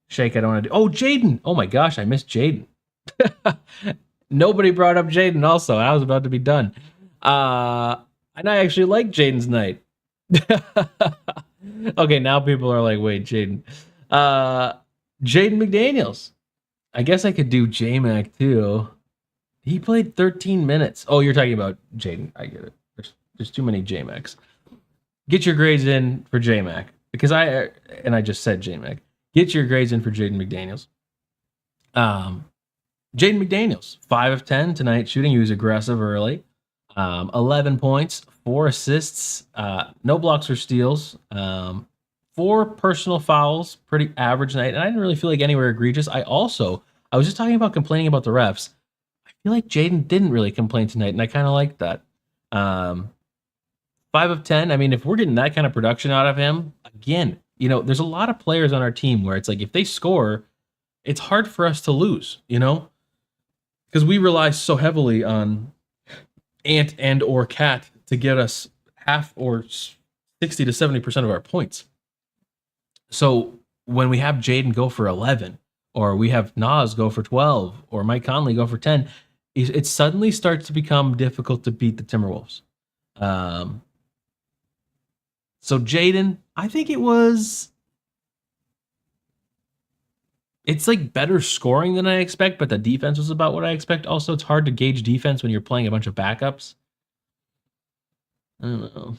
Speaker 1: Shake, I don't want to do. Oh, Jaden! Oh my gosh, I missed Jaden. Nobody brought up Jaden. Also, I was about to be done. And I actually like Jaden's night. Okay, now people are like, wait, Jaden. Jaden McDaniels. I guess I could do J-Mac too. He played 13 minutes. Oh, you're talking about Jaden. I get it. There's too many J-Macs. Get your grades in for J-Mac. Because I just said J-Mac. Get your grades in for Jaden McDaniels. Jaden McDaniels, 5 of 10 tonight shooting. He was aggressive early. 11 points, 4 assists, no blocks or steals, 4 personal fouls, pretty average night. And I didn't really feel like anywhere egregious. I was just talking about complaining about the refs. I feel like Jaden didn't really complain tonight, and I kind of like that. 5 of 10. I mean, if we're getting that kind of production out of him, again, there's a lot of players on our team where it's like if they score, it's hard for us to lose, because we rely so heavily on Ant and or Cat to get us half or 60 to 70% of our points. So when we have Jaden go for 11, or we have Nas go for 12, or Mike Conley go for 10, it suddenly starts to become difficult to beat the Timberwolves. So Jaden, I think it's like better scoring than I expect, but the defense was about what I expect. Also, it's hard to gauge defense when you're playing a bunch of backups. I don't know.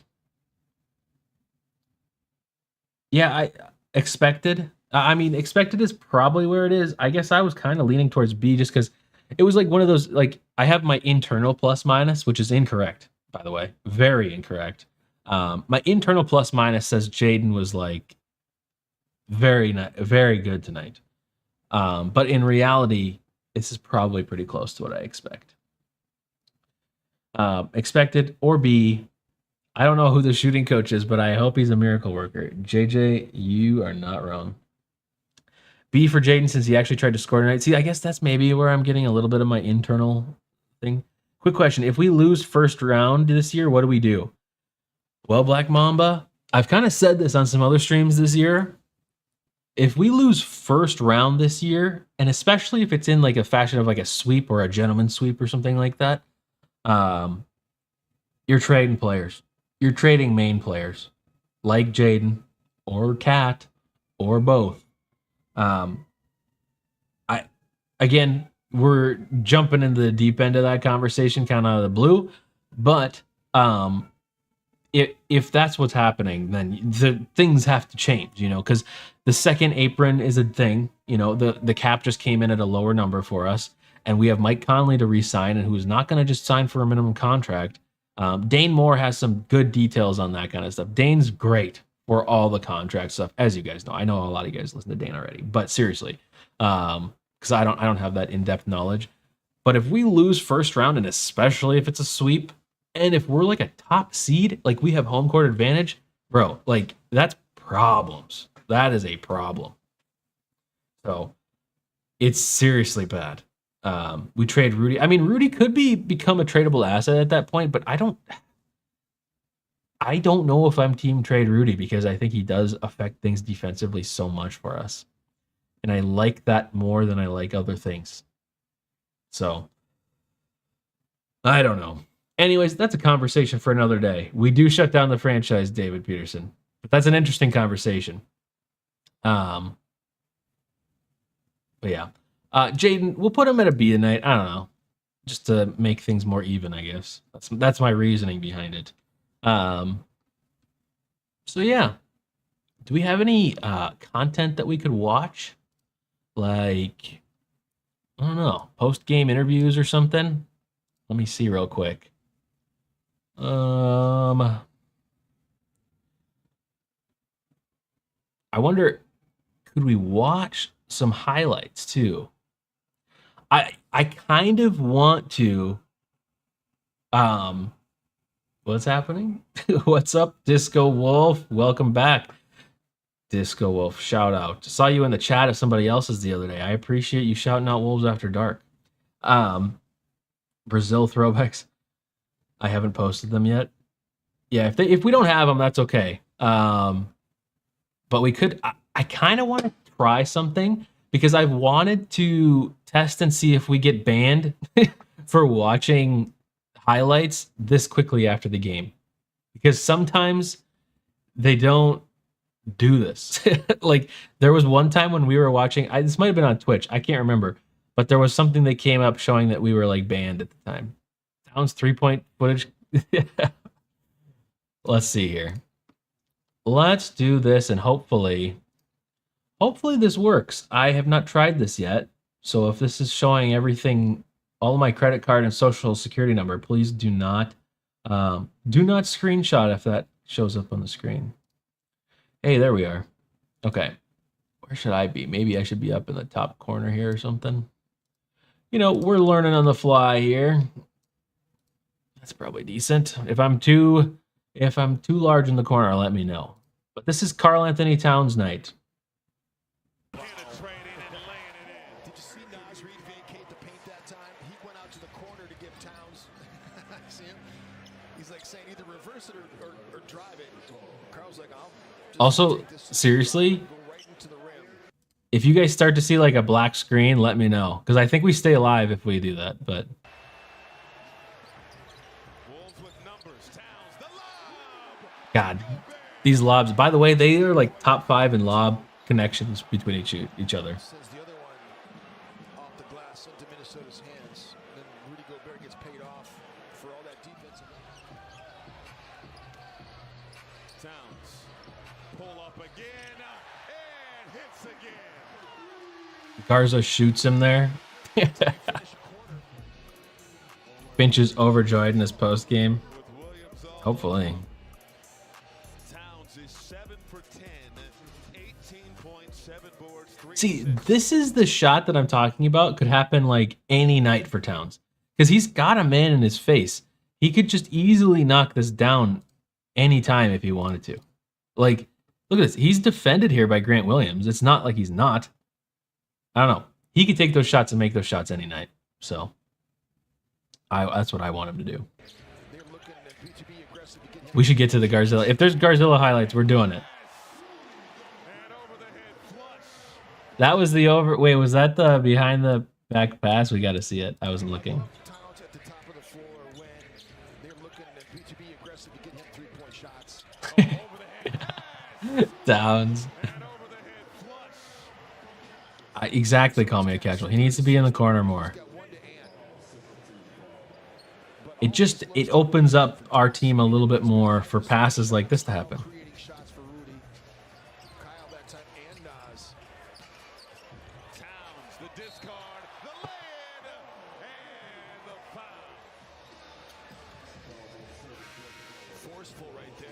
Speaker 1: Yeah, I expected. I mean, expected is probably where it is. I guess I was kind of leaning towards B just because it was like one of those, like, I have my internal plus minus, which is incorrect, by the way. Very incorrect. My internal plus minus says Jaden was like very good tonight. But in reality, this is probably pretty close to what I expect. Expected or B. I don't know who the shooting coach is, but I hope he's a miracle worker. JJ, you are not wrong. B for Jaden since he actually tried to score tonight. See, I guess that's maybe where I'm getting a little bit of my internal thing. Quick question. If we lose first round this year, what do we do? Well, Black Mamba, I've kind of said this on some other streams this year. If we lose first round this year, and especially if it's in like a fashion of like a sweep or a gentleman's sweep or something like that, you're trading players. You're trading main players like Jaden or Cat or both. Again, we're jumping into the deep end of that conversation kind of out of the blue, but if that's what's happening, then the things have to change, because the second apron is a thing. The cap just came in at a lower number for us, and we have Mike Conley to re-sign, and who's not going to just sign for a minimum contract. Dane Moore has some good details on that kind of stuff. Dane's great for all the contract stuff, as you guys know. I know a lot of you guys listen to Dane already, but seriously, because I don't have that in-depth knowledge. But if we lose first round, and especially if it's a sweep, and if we're like a top seed, like we have home court advantage, bro, like that's problems. That is a problem. So it's seriously bad. We trade Rudy. I mean, Rudy could become a tradable asset at that point, but I don't know if I'm team trade Rudy because I think he does affect things defensively so much for us. And I like that more than I like other things. So I don't know. Anyways, that's a conversation for another day. We do shut down the franchise, David Peterson. But that's an interesting conversation. But yeah. Jaden, we'll put him at a B tonight. I don't know. Just to make things more even, I guess. That's my reasoning behind it. So yeah. Do we have any content that we could watch? Like, I don't know, post-game interviews or something? Let me see real quick. I wonder, could we watch some highlights too? I kind of want to. What's happening? What's up, Disco Wolf? Welcome back, Disco Wolf. Shout out. Saw you in the chat of somebody else's the other day. I appreciate you shouting out Wolves After Dark. Brazil throwbacks. I haven't posted them yet. Yeah, if we don't have them, that's okay. But we could. I kind of want to try something because I've wanted to test and see if we get banned for watching highlights this quickly after the game, because sometimes they don't do this. Like there was one time when we were watching. This might have been on Twitch. I can't remember, but there was something that came up showing that we were like banned at the time. Towns 3-point footage. Let's see here. Let's do this, and hopefully this works. I have not tried this yet, so if this is showing everything, all my credit card and social security number, please do not Do not screenshot if that shows up on the screen. Hey, there we are. Okay. Where should I be? Maybe I should be up in the top corner here or something. You know, we're learning on the fly here. That's probably decent. If I'm too large in the corner, let me know. But this is Karl Anthony Towns night.
Speaker 2: Did you see Nas Reed vacate the paint that time? He went out to the corner to give Towns. See him? He's like saying either reverse it or drive it. Karl's like, I'll
Speaker 1: also, seriously, if you guys start to see like a black screen, let me know. Because I think we stay alive if we do that. But God, these lobs, by the way, they are like top 5 in lob connections between each other. Garza shoots him there. Finch is overjoyed in his post game. Hopefully. See, this is the shot that I'm talking about. Could happen like any night for Towns. Because he's got a man in his face. He could just easily knock this down anytime if he wanted to. Like, look at this. He's defended here by Grant Williams. It's not like he's not. I don't know. He could take those shots and make those shots any night. So, that's what I want him to do. We should get to the Garzilla. If there's Garzilla highlights, we're doing it. That was the over. Wait, was that the behind the back pass? We got to see it. I wasn't looking. Downs. Exactly, call me a casual. He needs to be in the corner more. It opens up our team a little bit more for passes like this to happen.
Speaker 2: Forceful right there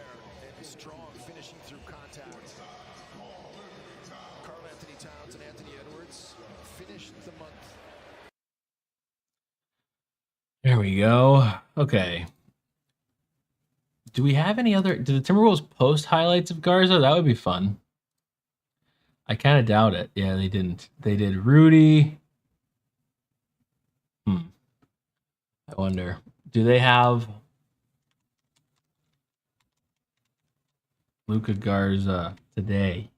Speaker 2: and strong finishing through contact. Karl Anthony Towns and Anthony Edwards finished the month.
Speaker 1: There we go. Okay. Do we have any other... Do the Timberwolves post highlights of Garza? That would be fun. I kind of doubt it. Yeah, they didn't. They did Rudy. I wonder. Do they have Luka Garza today?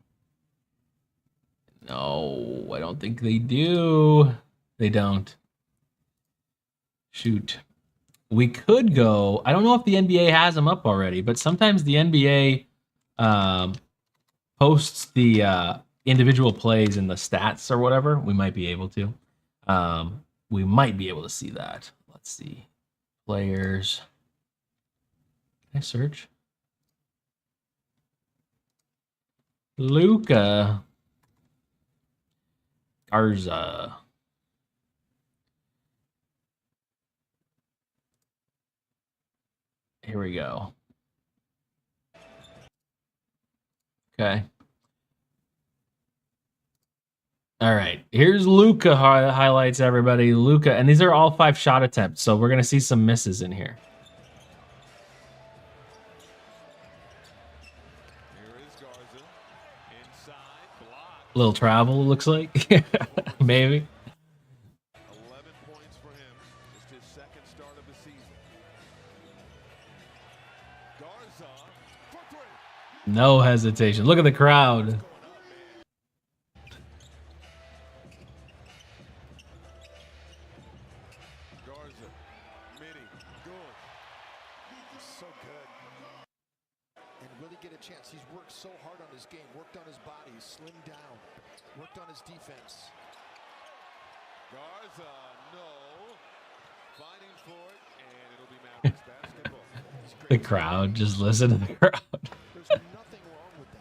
Speaker 1: No, I don't think they do. They don't. Shoot. We could go. I don't know if the NBA has them up already, but sometimes the NBA posts the individual plays in the stats or whatever. We might be able to. We might be able to see that. Let's see. Players. Can I search? Luka Garza. Here we go. Okay. All right. Here's Luka highlights, everybody. Luka, and these are all 5 shot attempts, so we're going to see some misses in here. Little travel, looks like. Maybe.
Speaker 2: 11 points for him. Just his second start of the season. Garza for 3.
Speaker 1: No hesitation. Look at the crowd.
Speaker 2: Garza, mini, good. He's so good. And will he get a chance? He's worked so hard on his game, worked on his body, slimmed down, worked on his defense. Garza, no. Fighting for it, and it'll be Mavericks basketball.
Speaker 1: The crowd, just listen to the crowd.
Speaker 2: There's nothing wrong with that.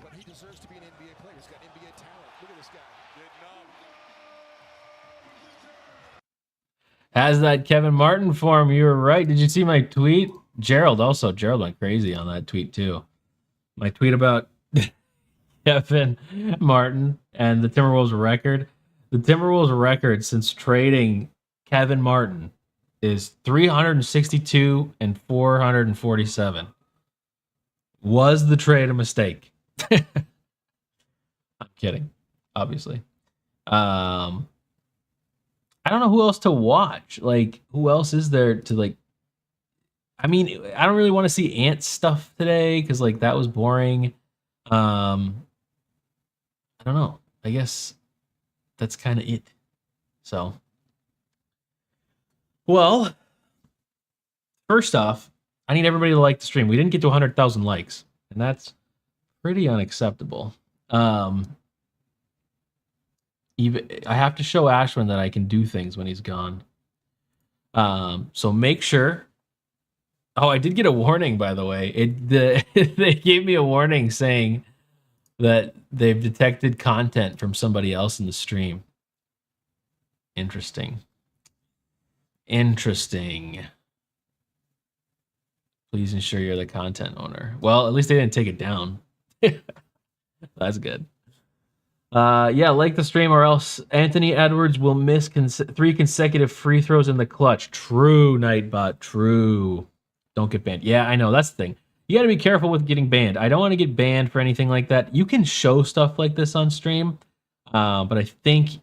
Speaker 2: But he deserves to be an NBA player. He's got NBA talent. Look at this guy. Good enough.
Speaker 1: Has that Kevin Martin form. You were right. Did you see my tweet? Gerald went crazy on that tweet too. My tweet about Kevin Martin and the Timberwolves record. The Timberwolves record since trading Kevin Martin is 362 and 447. Was the trade a mistake? I'm kidding, obviously. I don't know who else to watch. Like, who else is there to like? I mean, I don't really want to see Ant stuff today because like that was boring. I don't know. I guess that's kind of it. So, well, first off, I need everybody to like the stream. We didn't get to 100,000 likes, and that's pretty unacceptable. Even I have to show Ashwin that I can do things when he's gone. So make sure. Oh, I did get a warning, by the way. They gave me a warning saying that they've detected content from somebody else in the stream. Interesting. Please ensure you're the content owner. Well, at least they didn't take it down. That's good. Yeah, like the stream or else Anthony Edwards will miss 3 consecutive free throws in the clutch. True, Nightbot. True. Don't get banned. Yeah, I know. That's the thing. You got to be careful with getting banned. I don't want to get banned for anything like that. You can show stuff like this on stream, but I think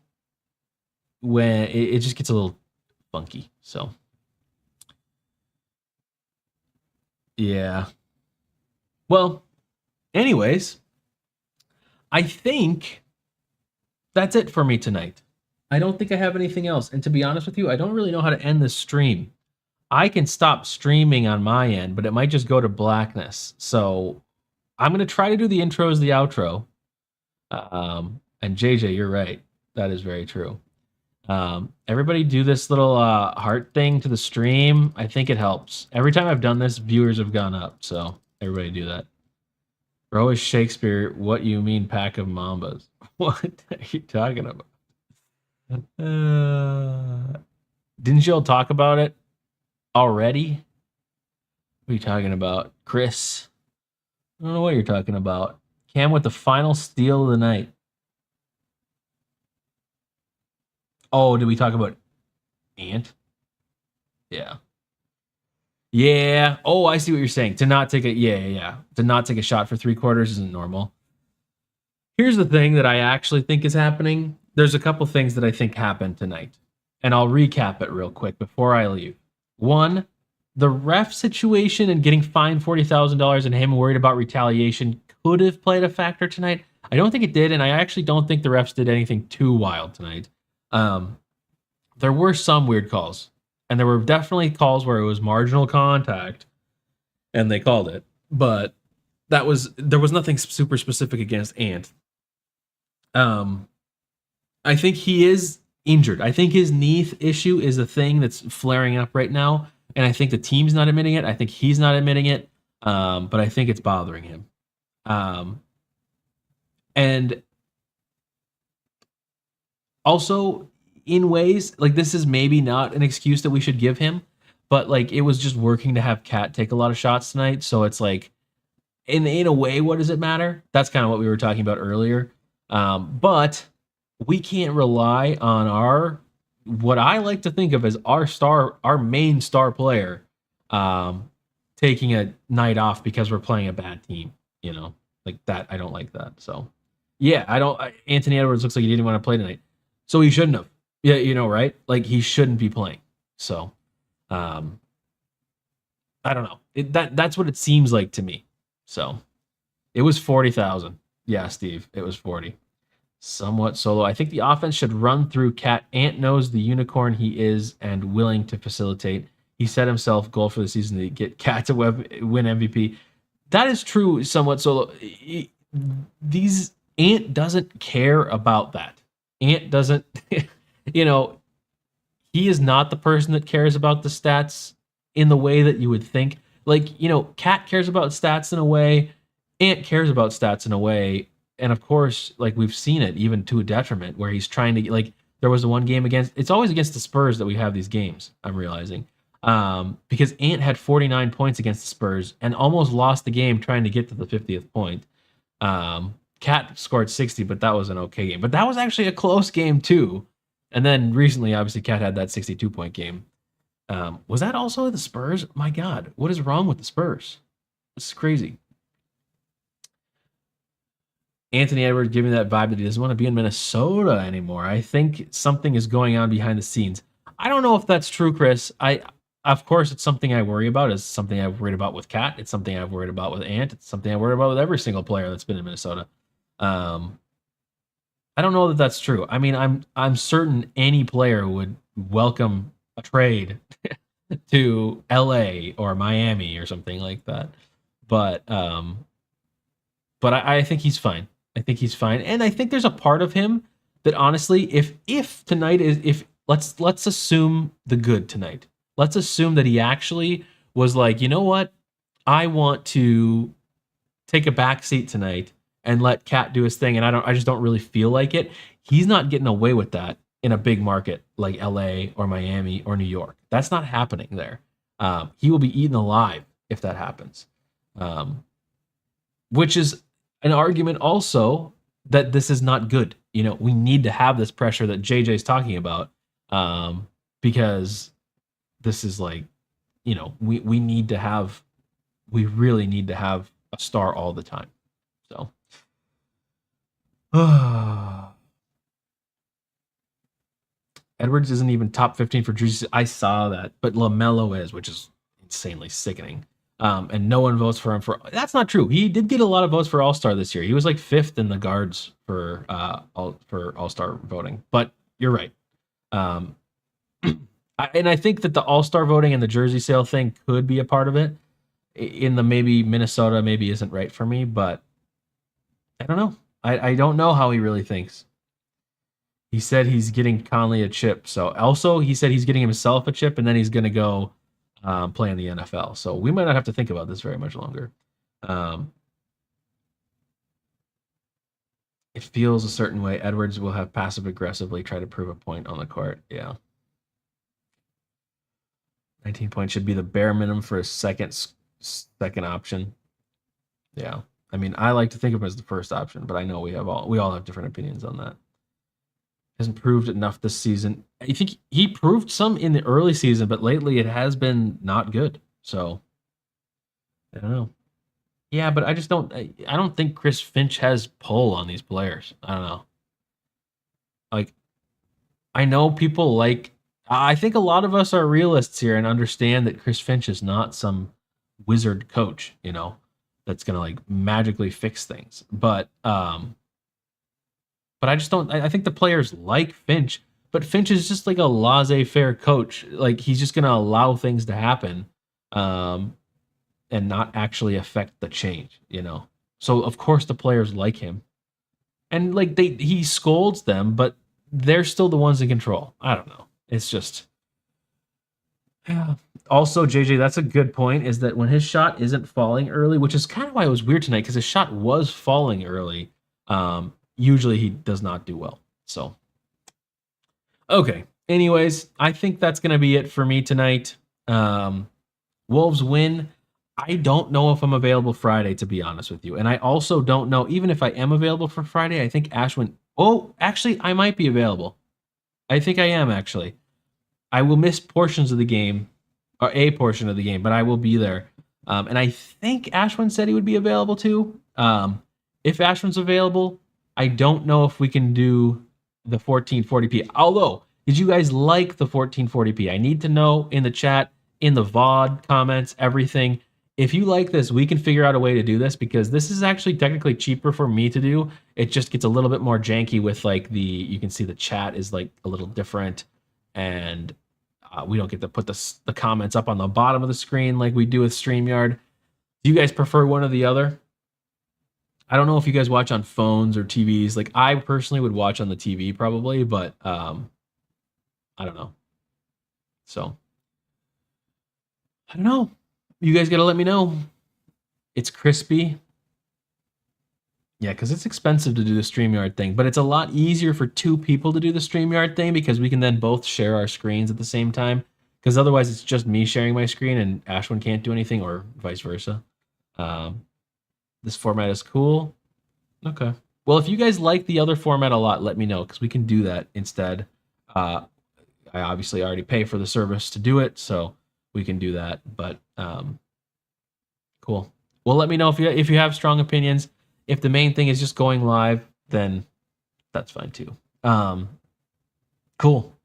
Speaker 1: when it just gets a little funky. So, yeah. Well, anyways, I think that's it for me tonight. I don't think I have anything else. And to be honest with you, I don't really know how to end this stream. I can stop streaming on my end, but it might just go to blackness. So I'm going to try to do the intros, the outro. And JJ, you're right. That is very true. Everybody do this little heart thing to the stream. I think it helps. Every time I've done this, viewers have gone up. So everybody do that. Bro is Shakespeare. What you mean pack of Mambas? What are you talking about? Didn't you all talk about it already? What are you talking about? Chris? I don't know what you're talking about. Cam with the final steal of the night. Oh, did we talk about Ant? Yeah. Yeah. Oh, I see what you're saying. To not take a To not take a shot for 3 quarters isn't normal. Here's the thing that I actually think is happening. There's a couple things that I think happened tonight, and I'll recap it real quick before I leave. One, the ref situation and getting fined $40,000 and him worried about retaliation could have played a factor tonight. I don't think it did, and I actually don't think the refs did anything too wild tonight. There were some weird calls, and there were definitely calls where it was marginal contact, and they called it. But there was nothing super specific against Ant. I think he is injured. I think his knee issue is a thing that's flaring up right now, and I think the team's not admitting it. I think he's not admitting it, but I think it's bothering him. And also, in ways, like this is maybe not an excuse that we should give him, but like it was just working to have Cat take a lot of shots tonight. So it's like, in a way, what does it matter? That's kind of what we were talking about earlier. But we can't rely on what I like to think of as our main star player, taking a night off because we're playing a bad team. You know, like that. I don't like that. So, yeah, Anthony Edwards looks like he didn't want to play tonight, so he shouldn't have. Yeah, you know, right? Like he shouldn't be playing. So, I don't know. That's what it seems like to me. So, it was 40,000. Yeah, Steve, it was 40. Somewhat solo. I think the offense should run through Cat. Ant knows the unicorn he is and willing to facilitate. He set himself goal for the season to get Cat to win MVP. That is true. Somewhat solo. Ant doesn't care about that. Ant doesn't. You know, he is not the person that cares about the stats in the way that you would think. Like, you know, Cat cares about stats in a way. Ant cares about stats in a way. And of course, like we've seen it even to a detriment where he's trying to like There was the one game against. It's always against the Spurs that we have these games. I'm realizing because Ant had 49 points against the Spurs and almost lost the game trying to get to the 50th point. Cat scored 60, but that was an okay game. But that was actually a close game too. And then recently, obviously, Cat had that 62-point game. Was that also the Spurs? My God, what is wrong with the Spurs? This is crazy. Anthony Edwards giving that vibe that he doesn't want to be in Minnesota anymore. I think something is going on behind the scenes. I don't know if that's true, Chris. Of course, it's something I worry about. It's something I've worried about with Cat. It's something I've worried about with Ant. It's something I worry about with every single player that's been in Minnesota. I don't know that that's true. I mean, I'm certain any player would welcome a trade to LA or Miami or something like that. But I think he's fine. I think he's fine, and I think there's a part of him that honestly, if tonight is if let's assume the good tonight. Let's assume that he actually was like, you know what, I want to take a back seat tonight and let Cat do his thing, and I just don't really feel like it. He's not getting away with that in a big market like LA or Miami or New York. That's not happening there. He will be eaten alive if that happens. Which is an argument also that this is not good. You know, we need to have this pressure that JJ's talking about because this is like, you know, we really need to have a star all the time. So, Edwards isn't even top 15 for jerseys. I saw that, but LaMelo is, which is insanely sickening. And no one votes for him for. That's not true. He did get a lot of votes for All-Star this year. He was like 5th in the guards for All-Star voting. But you're right. And I think that the All-Star voting and the jersey sale thing could be a part of it. In the maybe Minnesota maybe isn't right for me, but I don't know. I don't know how he really thinks. He said he's getting Conley a chip. So also he said he's getting himself a chip, and then he's going to go play in the NFL. So we might not have to think about this very much longer. It feels a certain way. Edwards will have passive aggressively try to prove a point on the court. Yeah. 19 points should be the bare minimum for a second option. Yeah. I mean, I like to think of him as the first option, but I know we all have different opinions on that. Hasn't proved enough this season. I think he proved some in the early season, but lately it has been not good. So I don't know. Yeah, but I don't think Chris Finch has pull on these players. I don't know. Like, I know people like, I think a lot of us are realists here and understand that Chris Finch is not some wizard coach, you know, that's going to like magically fix things. But I just don't. I think the players like Finch, but Finch is just like a laissez-faire coach. Like he's just going to allow things to happen, and not actually affect the change. You know. So of course the players like him, and like he scolds them, but they're still the ones in control. I don't know. It's just. Yeah. Also, JJ, that's a good point. Is that when his shot isn't falling early, which is kind of why it was weird tonight, because his shot was falling early. Usually he does not do well. So, okay. Anyways, I think that's going to be it for me tonight. Wolves win. I don't know if I'm available Friday, to be honest with you. And I also don't know, even if I am available for Friday, I think Ashwin. Oh, actually, I might be available. I think I am, actually. I will miss portions of the game, or a portion of the game, but I will be there. And I think Ashwin said he would be available too. If Ashwin's available, I don't know if we can do the 1440p. Although, did you guys like the 1440p? I need to know in the chat, in the VOD comments, everything. If you like this, we can figure out a way to do this, because this is actually technically cheaper for me to do. It just gets a little bit more janky with like you can see the chat is like a little different, and we don't get to put the comments up on the bottom of the screen like we do with StreamYard. Do you guys prefer one or the other? I don't know if you guys watch on phones or TVs. Like I personally would watch on the TV probably, but I don't know. So I don't know. You guys got to let me know. It's crispy. Yeah, because it's expensive to do the StreamYard thing, but it's a lot easier for two people to do the StreamYard thing because we can then both share our screens at the same time. Because otherwise, it's just me sharing my screen and Ashwin can't do anything, or vice versa. This format is cool. Okay. Well, if you guys like the other format a lot, let me know because we can do that instead. I obviously already pay for the service to do it, so we can do that. But cool. Well, let me know if you have strong opinions. If the main thing is just going live, then that's fine too. Cool.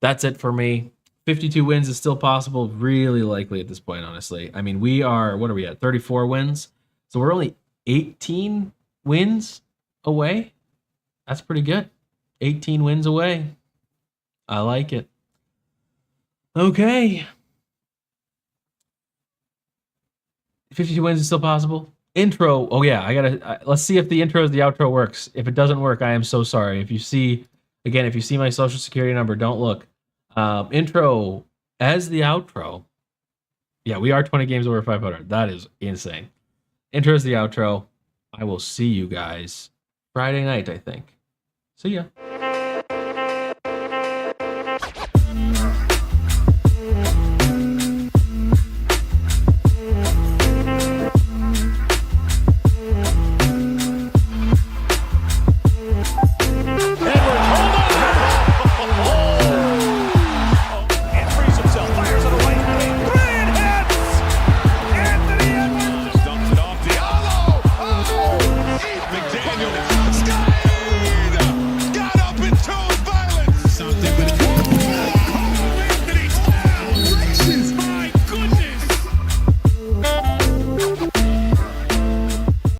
Speaker 1: That's it for me. 52 wins is still possible, really likely at this point, honestly. I mean, what are we at? 34 wins. So we're only 18 wins away. That's pretty good. 18 wins away. I like it. Okay. 52 wins is still possible. Intro. Oh yeah, let's see if the intro is the outro works. If it doesn't work, I am so sorry. If you see my social security number, don't look. Intro as the outro. Yeah, we are 20 games over 500. That is insane. Intro is the outro. I will see you guys Friday night, I think. See ya.